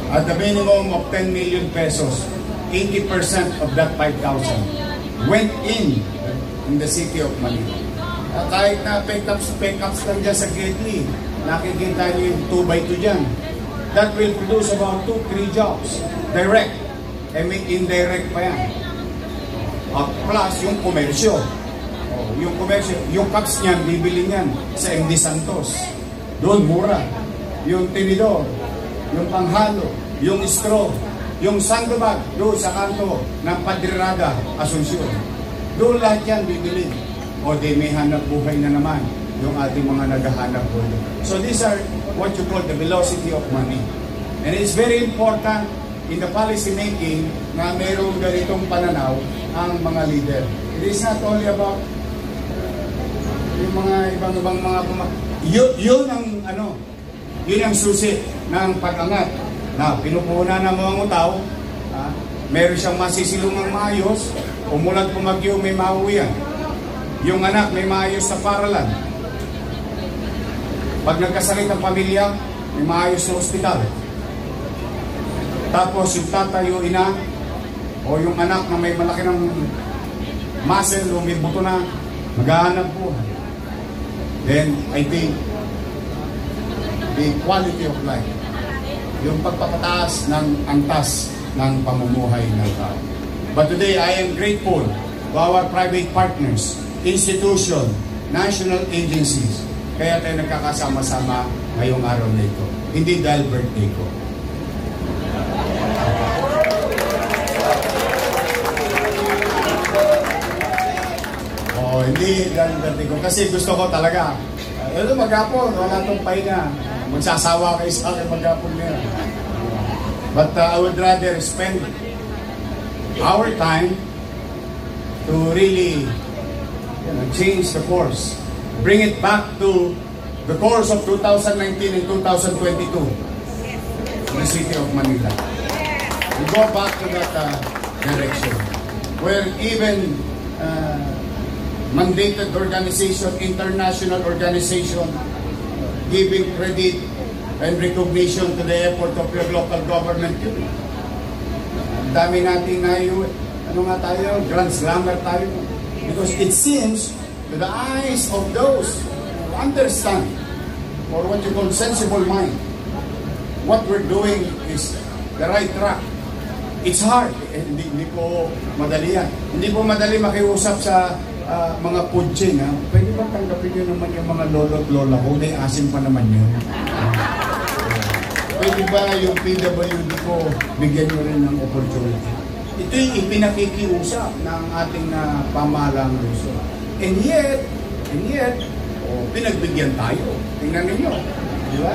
At the minimum of 10 million pesos, 80% of that 5,000 went in the city of Manila. Kahit na pickups lang dyan sa Gately, nakikita niyo yung 2x2 dyan. That will produce about 2-3 jobs. Direct. May indirect pa yan. Plus yung komersyo. Yung commercial, yung cups niyan, bibili niyan sa MD Santos. Doon, mura. Yung tinidor, yung panghalo, yung straw, yung sandbag, doon sa kanto ng Padrirada, Asunsyon. Doon lahat yan bibili. O di may hanap buhay na naman yung ating mga naghahanap buhay. So these are what you call the velocity of money. And it's very important in the policy making na mayroong ganitong pananaw ang mga leader. It is not only about yung mga ibang mga yun ang susi ng pag-angat. Na pinupunan ng mga tao, meron siyang masisilungang maayos, umulat pumagyo may mauwian. Yung anak may maayos na paralan. Pag nagkasakit ang pamilya, may maayos na ospital. Tapos yung tatay o ina, o yung anak na may malaki ng muscle o may buto na, maghahanap buhay. Then, I think, the quality of life, yung pagpapataas ng angtas ng pamumuhay ng tao. But today, I am grateful to our private partners, institution, national agencies. Kaya tayo nagkakasama-sama ngayong araw na ito. Hindi dahil birthday ko. Hindi dahil birthday ko. Kasi gusto ko talaga. Ito maghapon, wala itong pahinga. Magsasawa kayo sa akin maghapon nila. But I would rather spend our time to really change the course. Bring it back to the course of 2019 and 2022 in the city of Manila. We go back to that direction where even mandated organization, international organization, giving credit and recognition to the effort of your local government unit. Ang dami natin na yun, grand slammer tayo. Because it seems to the eyes of those who understand, or what you call sensible mind, what we're doing is the right track. It's hard. Hindi po madali yan. Hindi po madali makiusap sa mga food chain. Pwede ba tanggapin nyo naman yung mga lolo at lola ko? May asim pa naman yun. Pwede ba yung PWD ko bigyan nyo rin ng opportunity? Ito yung ipinakikiusap ng ating pamahalang Luzon. And yet, pinagbigyan tayo. Tingnan ninyo. Di ba?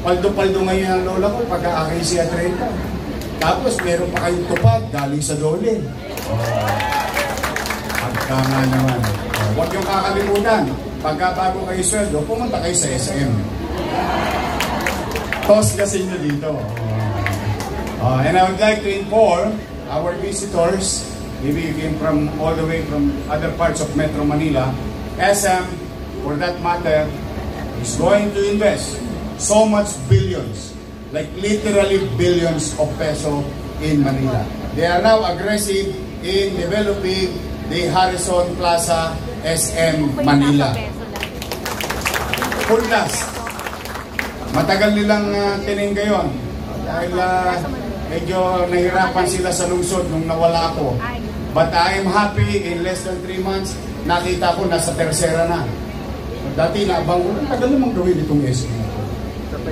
Paldo-paldo ngayon ang lola ko pagka-akay siya 30. Tapos meron pa kayong tupad galing sa dole. Pagka nga naman. Huwag yung kakalimutan. Pagka bago kayo sweldo, pumunta kayo sa SM. Tos kasi nyo dito. And I would like to inform our visitors, maybe you came from all the way from other parts of Metro Manila, SM, for that matter, is going to invest so much billions, like literally billions of peso in Manila. They are now aggressive in developing the Harrison Plaza SM Manila. Puldas. Matagal nilang tiningga yun. Dahil medyo nahirapan sila sa lungsod nung nawala ako. But I am happy in less than 3 months, nakita ko nasa tercera na. Dati naabang ko, tagal namang gawin itong SM.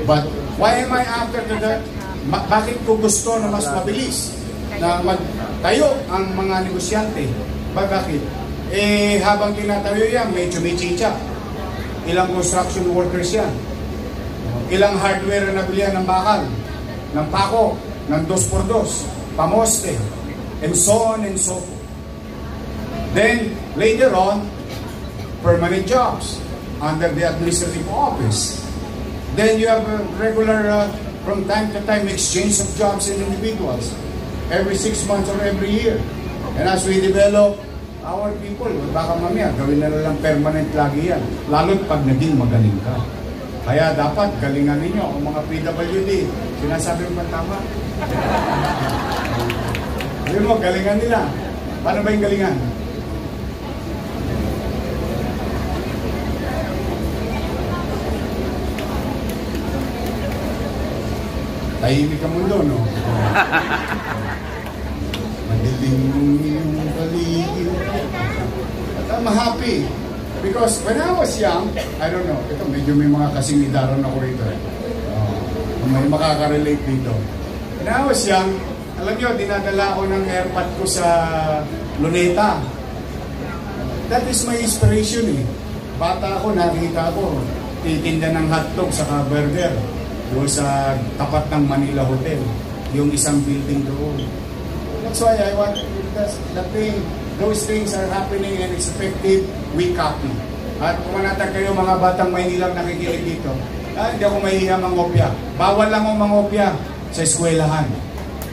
But why am I after that? Bakit ko gusto na mas mabilis na magtayo ang mga negosyante? Bakit? Habang tinatayo yan, may chumichicha. Ilang construction workers yan. Ilang hardware na bilihan ng bakal, ng pako, ng 2x2, pamoste, and so on and so forth. Then, later on, permanent jobs under the administrative office. Then you have a regular, from time to time, exchange of jobs in individuals. Every 6 months or every year. And as we develop our people, baka mamaya, gawin na lang permanent lagi yan. Lalo't pag naging magaling ka. Kaya dapat galingan ninyo ang mga PWD. Sinasabi mo ba tama? Sabi mo, galingan nila. Paano ba yung galingan? Tahimik ang mundo, no? Madilim yung paligid. I'm happy. Because when I was young, I don't know, ito medyo may mga kasing idaran ako rito. May makaka-relate dito. When I was young, alam nyo, dinadala ako ng airpot ko sa Luneta. That is my inspiration eh. Bata ako, nakita ko, titinda ng hotdog saka burger doon sa tapat ng Manila Hotel. Yung isang building doon. That's why I want those things are happening and it's effective, we copy. At kung manatag kayo mga batang Maynilang nakikinig dito, hindi ako mahihiya mangopya. Bawal lang akong mangopya sa eskwelahan.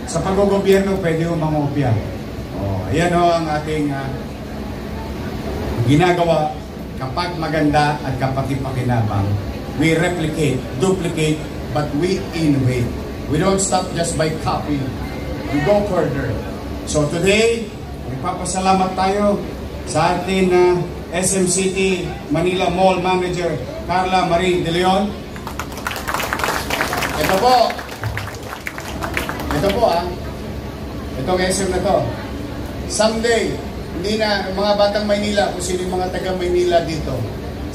Sa pag-gobyerno, pwede akong mangopya. Ayan ang ating ginagawa kapag maganda at kapag ipakinabang. We replicate, duplicate, but we innovate. We don't stop just by copying. We go further. So today, nagpapasalamat tayo sa ating SM City Manila Mall Manager Carla Marie De Leon. Ito po itong SM na to. Someday, hindi na mga batang Maynila, kung sino yung mga taga Maynila dito,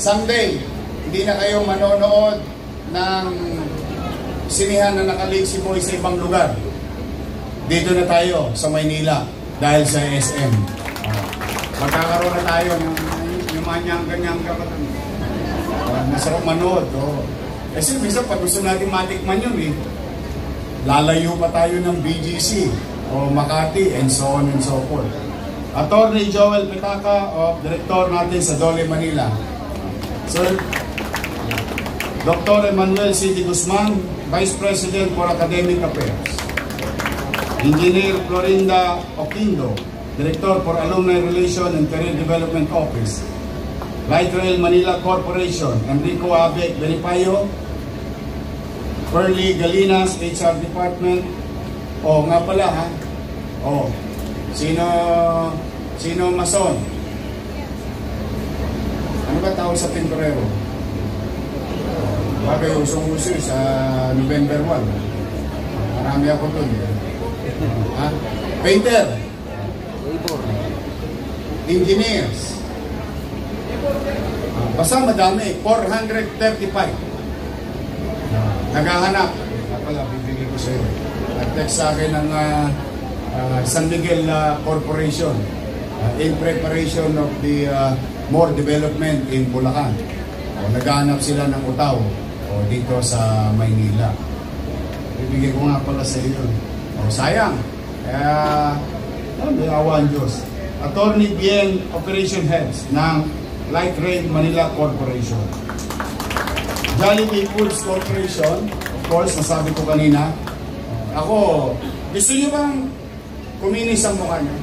someday, hindi na kayo manonood ng sinihan na nakaliksi mo sa ibang lugar. Dito na tayo sa Maynila dahil sa SM. Magkakaroon na tayo ng yung manyang-ganyang kapatid. Masarap manood. Kasi minsan pag gusto natin matikman yun eh, lalayo pa tayo ng BGC o Makati and so on and so forth. Attorney Joel Petaka, Director natin sa Dole, Manila. Sir, Dr. Emmanuel C. Guzman, Vice President for Academic Affairs. Engineer Florinda Oquindo, Director for Alumni Relation and Career Development Office. Light Rail Manila Corporation, Enrico Abek Benipayo, Pearly Galinas, HR Department. Nga pala ha. Sino mason? Ano ba tawag sa pinturero? Bagay usong-uso sa November 1. Marami ako dun. Painter. Engineers. Basta madami. 435. Naghahanap. Pala, bibigay ko sa iyo. Nag-text sa akin ng San Miguel Corporation in preparation of the more development in Bulacan. Naghahanap sila ng utaw dito sa Maynila. Bibigay ko nga pala sa iyo. Sayang. May awa ang Diyos. Attorney Bien Operation Heads ng Light Rail Manila Corporation. Jollibee Foods Corporation, of course, nasabi ko kanina. Ako, gusto nyo bang kuminis ang mukha nyo?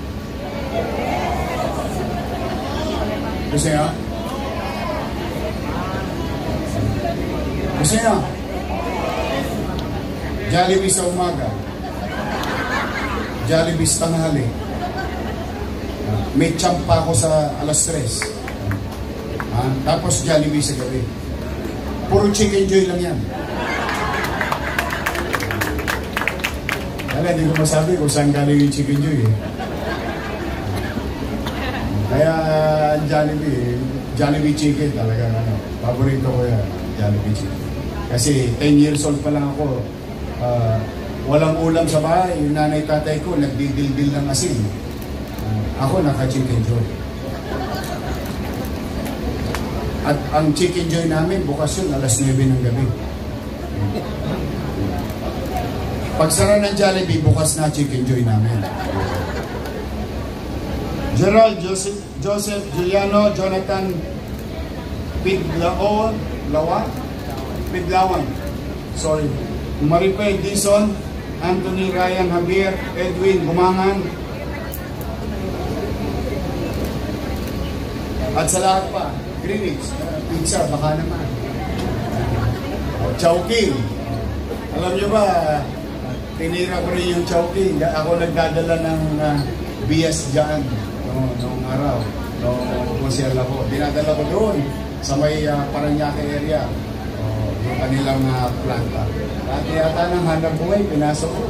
Gusto nyo? Gusto nyo? Jollibee sa umaga. Jollibee sa tanghali. May champa ako sa alas 3. Tapos Jollibee sa gabi. Puro chicken joy lang yan. Kaya hindi ko masabi kung saan galing yung chicken joy eh. Kaya Jollibee chicken talaga paborito ko yan, Jollibee chicken. Kasi 10 years old pa lang ako, walang ulam sa bahay. Yung nanay tatay ko nagdidildil ng asin. Ako naka-chicken joy. At ang chicken joy namin bukas yun alas 9 ng gabi. Pagsara ng Jollibee, bukas na chicken joy namin. Gerald Joseph Giuliano Jonathan Pidlawan. Sorry. Maripay Dison, Anthony Ryan Javier, Edwin Gumangan. At sa lahat pa, Greenwich, pizza, baka naman. Chowking. Alam nyo ba, tinira ko rin yung Chowking. Ako nagdadala ng BS dyan noong araw. Noong konsyal ako. Dinadala ko doon sa may Paranaque area. Yung kanilang planta. At yata ng hanap buhay, pinasok ko.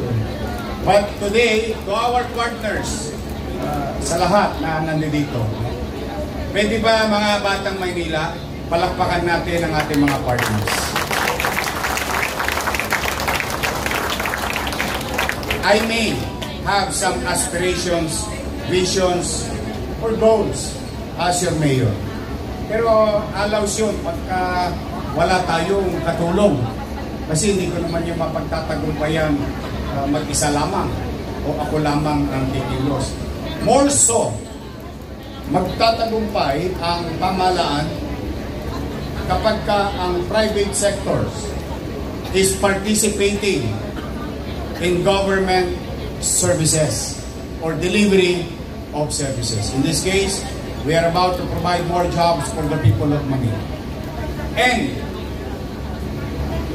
But today, to our partners, sa lahat na nandito, Pwede ba mga batang Maynila, palakpakan natin ang ating mga partners. I may have some aspirations, visions, or goals as your mayor. Pero allows yun pagka wala tayong katulong. Kasi hindi ko naman yung mapagtatagumpayan mag-isa lamang o ako lamang ang kikilos. More so, magtatagumpay ang pamahalaan kapag ka ang private sectors is participating in government services or delivery of services. In this case, we are about to provide more jobs for the people of Manila. And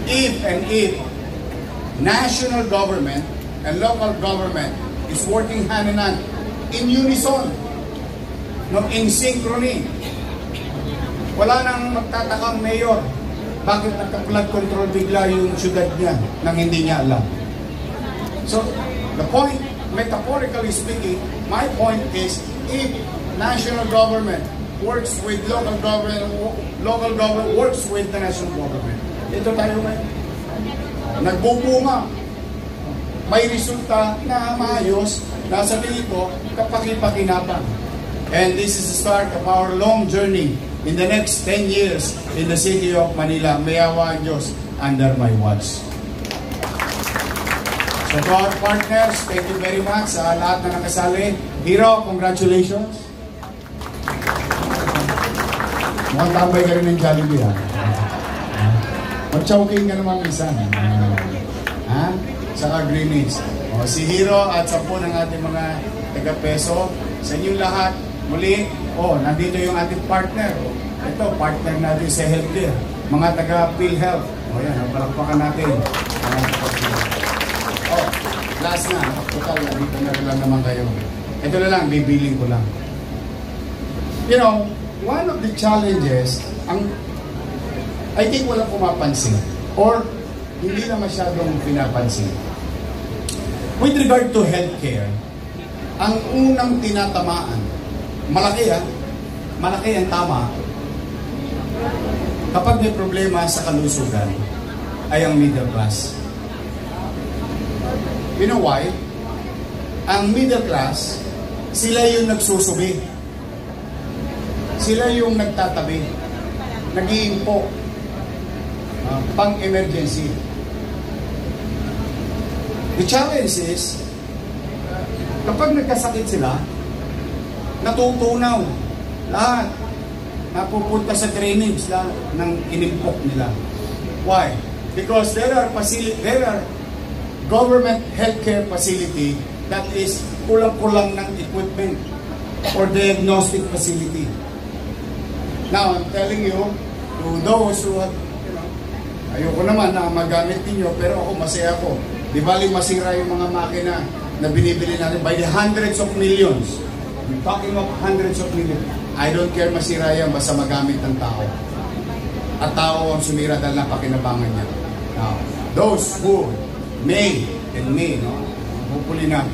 if national government and local government is working hand in hand in unison, no, in synchrony, wala nang magtatakang mayor bakit nagka-flood control bigla yung syudad niya nang hindi niya alam. So, the point, metaphorically speaking, my point is, if national government works with local government works with the national government, ito tayo ngayon. Nagbubunga. May resulta na maayos, nasa tingin ko, kapaki-pakinabang. And this is the start of our long journey in the next 10 years in the city of Manila. May awa ang Diyos under my watch. So to our partners, thank you very much sa lahat na nakasali. Hero, congratulations. Mukhang tambay ka rin ng Jollibee, ha? Mag-chowking ka naman minsan. Ha? Saka Greenwich. O, si Hero at 10 ng ating mga taga-peso. Sa inyong lahat, muli, nandito yung ating partner. Ito, partner natin sa healthcare. Mga taga-PhilHealth. O yan, palakpakan natin. Last na, total, dito na lang naman kayo. Ito na lang, bibiling ko lang. You know, one of the challenges, I think walang pumapansin or hindi na masyadong pinapansin. With regard to healthcare, ang unang tinatamaan, malaki ang tama, kapag may problema sa kalusugan, ay ang middle class. You know why? Ang middle class, sila yung nagsusubi. Sila yung nagtatabi. Nag-iimpok. Pang-emergency. The challenge is, kapag nagkasakit sila, natutunaw. Lahat. Napupunta sa trainings ng inimpok nila. Why? Because there are government healthcare facility that is kulang-kulang ng equipment or diagnostic facility. Now, I'm telling you, to those who have, ayoko naman na magamit ninyo, pero ako, masaya ako. Di bali masira yung mga makina na binibili natin by the hundreds of millions. We're talking of hundreds of millions. I don't care masira yan, basta magamit ng tao. At tao ang sumira dahil napakinabangan niya. Now, those who hopefully na,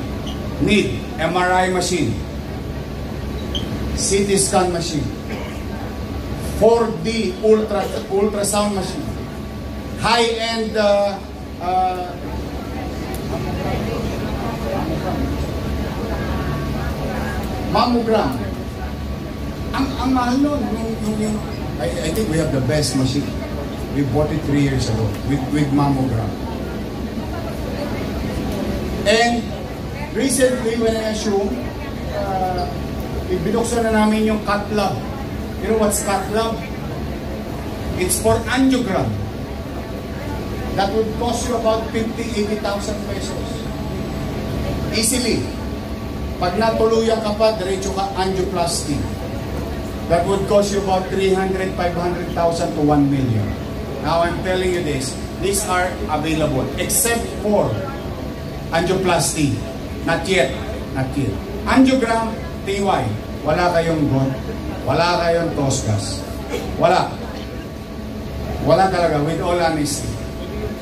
need MRI machine, CT scan machine, 4D ultrasound machine, high-end mammogram. Ang mahal nun, I think we have the best machine. We bought it 3 years ago with mammogram. And recently, when I assume, binuksan na namin yung cath lab. You know what's cath lab? It's for angiogram. That would cost you about 50,000-80,000 pesos. Easily. Pag natuluyan ka pa, diretso ka angioplasty. That would cost you about 300,000-500,000 to 1 million. Now I'm telling you this, these are available except for angioplasty. Not yet. Angiogram, TY. Wala kayong gout. Wala kayong tosgas. Wala. Wala talaga, with all honesty.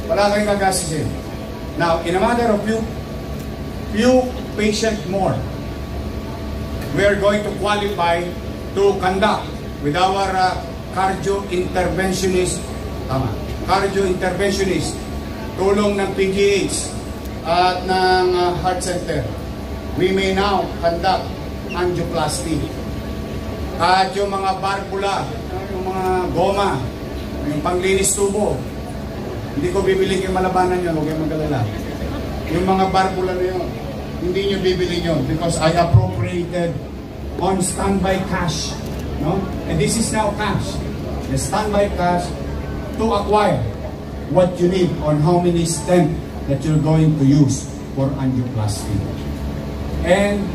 Wala kayong gagastusin. Now, in a matter of few patient more, we are going to qualify to conduct with our cardio interventionist, tulong ng PGH at ng Heart Center. We may now conduct angioplasty. At yung mga barbula, yung mga goma, yung panglinis tubo, hindi ko bibili yung malabanan yun, huwag kayong mag-alala. Yung mga barbula na yun, hindi nyo bibili yun because I appropriated on standby cash. No? And this is now cash. The standby cash to acquire what you need on how many stents that you're going to use for angioplasty. And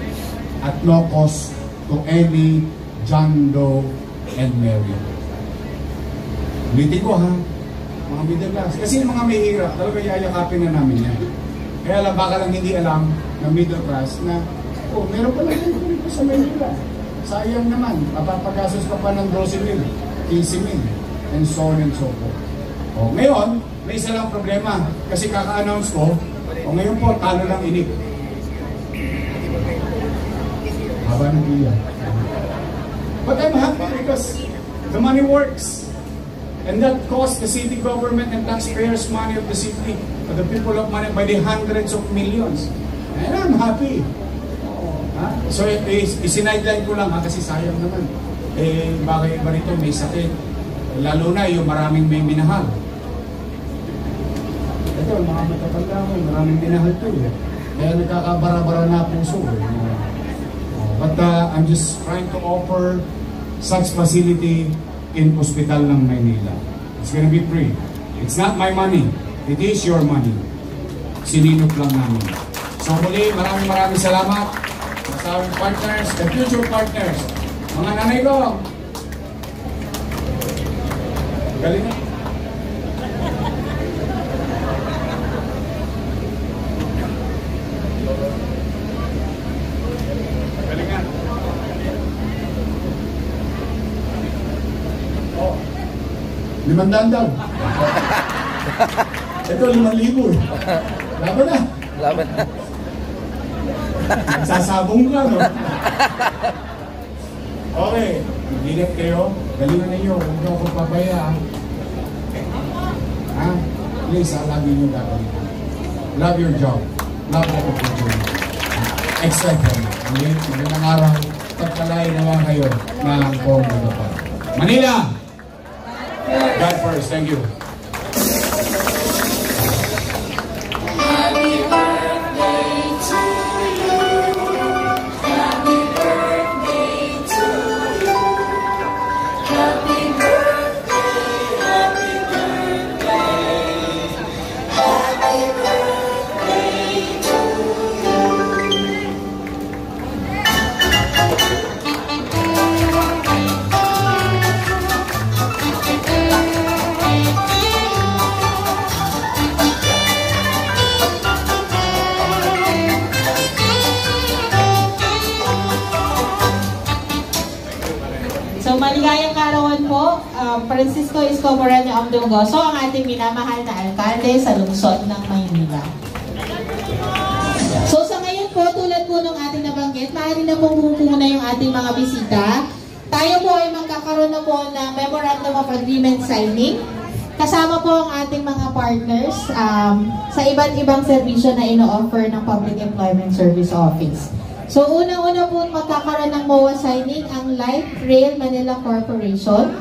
at no cost to any John Doe and Mary. Ulitin ko ha, mga middle class. Kasi yung mga may hirap, talaga yayakapin na namin yan. Kaya lang baka lang hindi alam ng middle class na, oh, meron pa lang dito sa Manila. Sayang naman, mapapagasos ka pa ng 12,000, 15,000, and so on and so forth. O, ngayon, may isa lang problema. Kasi kaka-announce ko, o ngayon po, talo lang inik. Haba ng iyan. But I'm happy because the money works. And that costs the city government and taxpayers money of the city, for the people of money, by the hundreds of millions. And I'm happy. So, isinideline ko lang kasi sayang naman. Bakit iba rito may sakit? Lalo na yung maraming may minahal. Ito, mga matatanda mo, maraming minahal to. Kaya nagkakabara-bara na puso. But I'm just trying to offer such facility in hospital ng Maynila. It's gonna be free. It's not my money. It is your money. Sininop lang namin. So muli, maraming salamat sa aming partners, the future partners. Mga nanay ko, galing na. Limandaan daw. Ito, 5,000. Laban na. Laban na. Sasabong ka, no? Okay. Mag-ingat kayo. Galingan ninyo. Huwag niyo ako pabayaan. Ha? Please, lagi niyo gagawin. Love your job. Love what you're doing. Excellent. Okay? Magandang araw. Pagkalay naman kayo ng Congo pa. Manila! God first, thank you. Happy birthday to you. Happy birthday to you. Happy birthday, happy birthday. Happy birthday to you. So maligayang kaarawan po, Francisco Isko Moreno Amdungoso, ang ating minamahal na alkalde sa lungsod ng Maynila. So sa ngayon po, tulad po ng ating nabanggit, maaari na pong pumuna yung ating mga bisita. Tayo po ay magkakaroon na po ng Memorandum of Agreement signing. Kasama po ang ating mga partners sa iba't ibang serbisyo na ino-offer ng Public Employment Service Office. So, unang-una po magkakaroon ng MOA signing ang Light Rail Manila Corporation.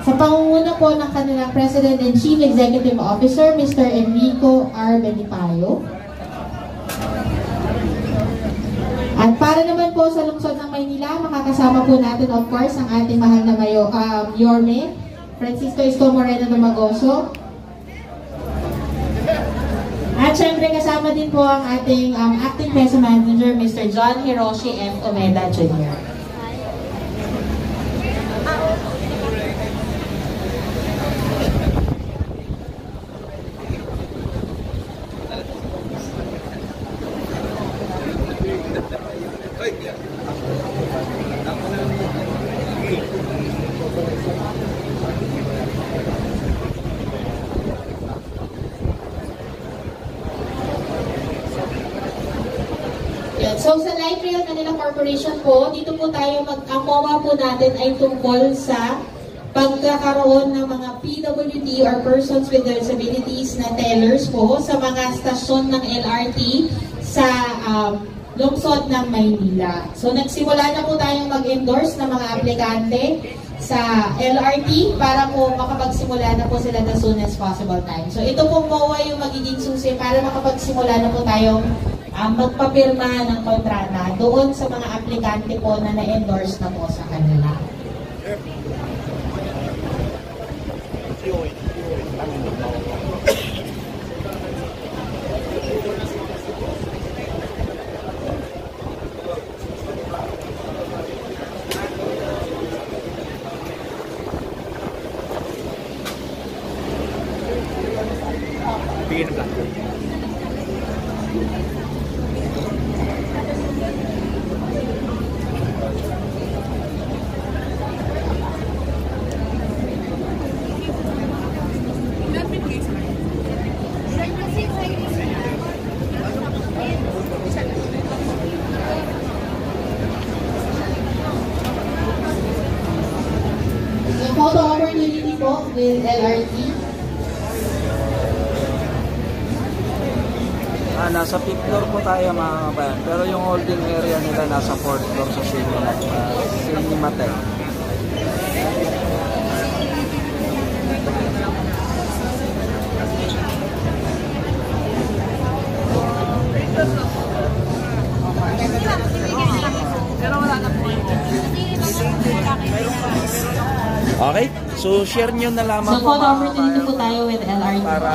Sa pangunguna po ng kanilang President and Chief Executive Officer, Mr. Enrico R. Benipayo. At para naman po sa lungsod ng Maynila, makakasama po natin of course ang ating mahal na Yorme, Francisco Isko Moreno Dumagoso. At syempre kasama din po ang ating Acting Peso Manager, Mr. John Hiroshi F. Omeda Jr. Ayan. So sa Light Rail Manila Corporation po, dito po tayo ang MOA po natin ay tungkol sa pagkakaroon ng mga PWD or persons with disabilities na tellers po sa mga stasyon ng LRT sa lungsod ng Maynila. So nagsimula na po tayong mag-endorse ng mga aplikante sa LRT para po makapagsimula na po sila the soonest possible time. So ito po MOA yung magiging susi para makapagsimula na po tayong magpapirma ng kontrata doon sa mga aplikante po na na-endorse na po sa kanila. Photo opportunity po with LRT. Nasa 5th floor po tayo mga kabayan. Pero yung holding area nila nasa 4th floor sa Cinematec. Okay, so share nyo na lamang so, photo opportunity po tayo with LRT. Para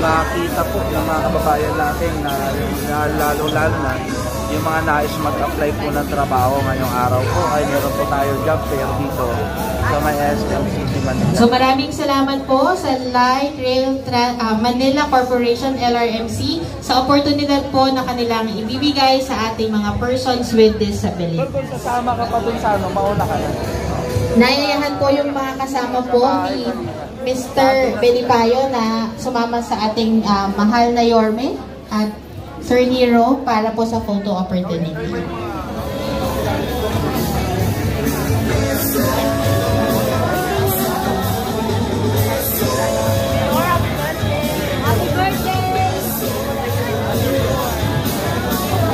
makita po ng mga kababayan natin na lalo-lalo na yung mga nais mag-apply po ng trabaho ngayong araw po ay meron po tayo job fair dito sa may SM City Manila. So maraming salamat po sa Light Rail Manila Corporation LRMC sa oportunidad po na kanilang ibibigay sa ating mga persons with disability. Kung sasama ka pa dun sa mauna ka na. Naiyahan po yung mga kasama po ni Mr. Belipayo na sumama sa ating mahal na Yorme at Sir Nero para po sa photo opportunity.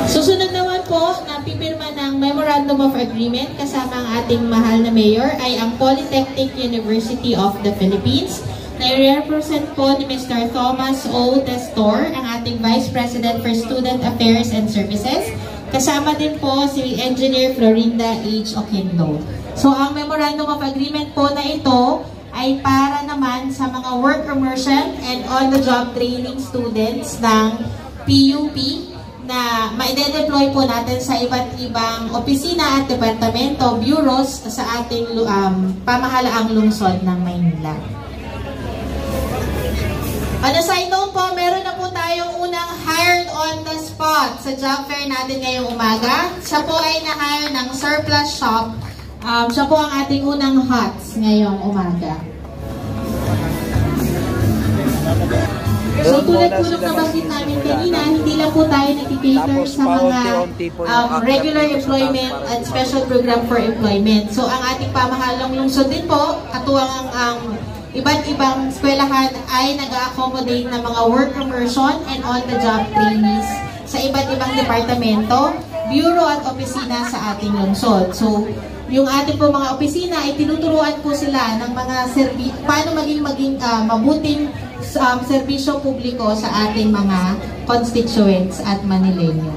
Susunod naman po na pipirma ng Memorandum of Agreement kasama ang ating mahal na mayor ay ang Polytechnic University of the Philippines. Na-represent po ni Mr. Thomas O. Destor, ang ating Vice President for Student Affairs and Services. Kasama din po si Engineer Florinda H. Oquindo. So ang Memorandum of Agreement po na ito ay para naman sa mga work immersion and on-the-job training students ng PUP na ma-deploy po natin sa iba't ibang opisina at departamento, bureaus sa ating pamahalaang lungsod ng Maynila. On a side note po, meron na po tayong unang hired on the spot sa job fair natin ngayong umaga. Siya po ay na-hire ng Surplus Shop. Siya po ang ating unang HOTS ngayong umaga. So tulad po nung nabanggit namin kanina, hindi lang po tayo nag-cater sa mga regular employment at special program for employment. So ang ating pamahalang lungsod din po, katuwang ang iba't ibang eskwelahan ay nag-accommodate ng mga work immersion and on-the-job trainees sa iba't ibang departamento, bureau at opisina sa ating lungsod. So yung ating po mga opisina ay tinuturuan po sila ng mga paano maging mabuting serbisyo publiko sa ating mga constituents at Manileño.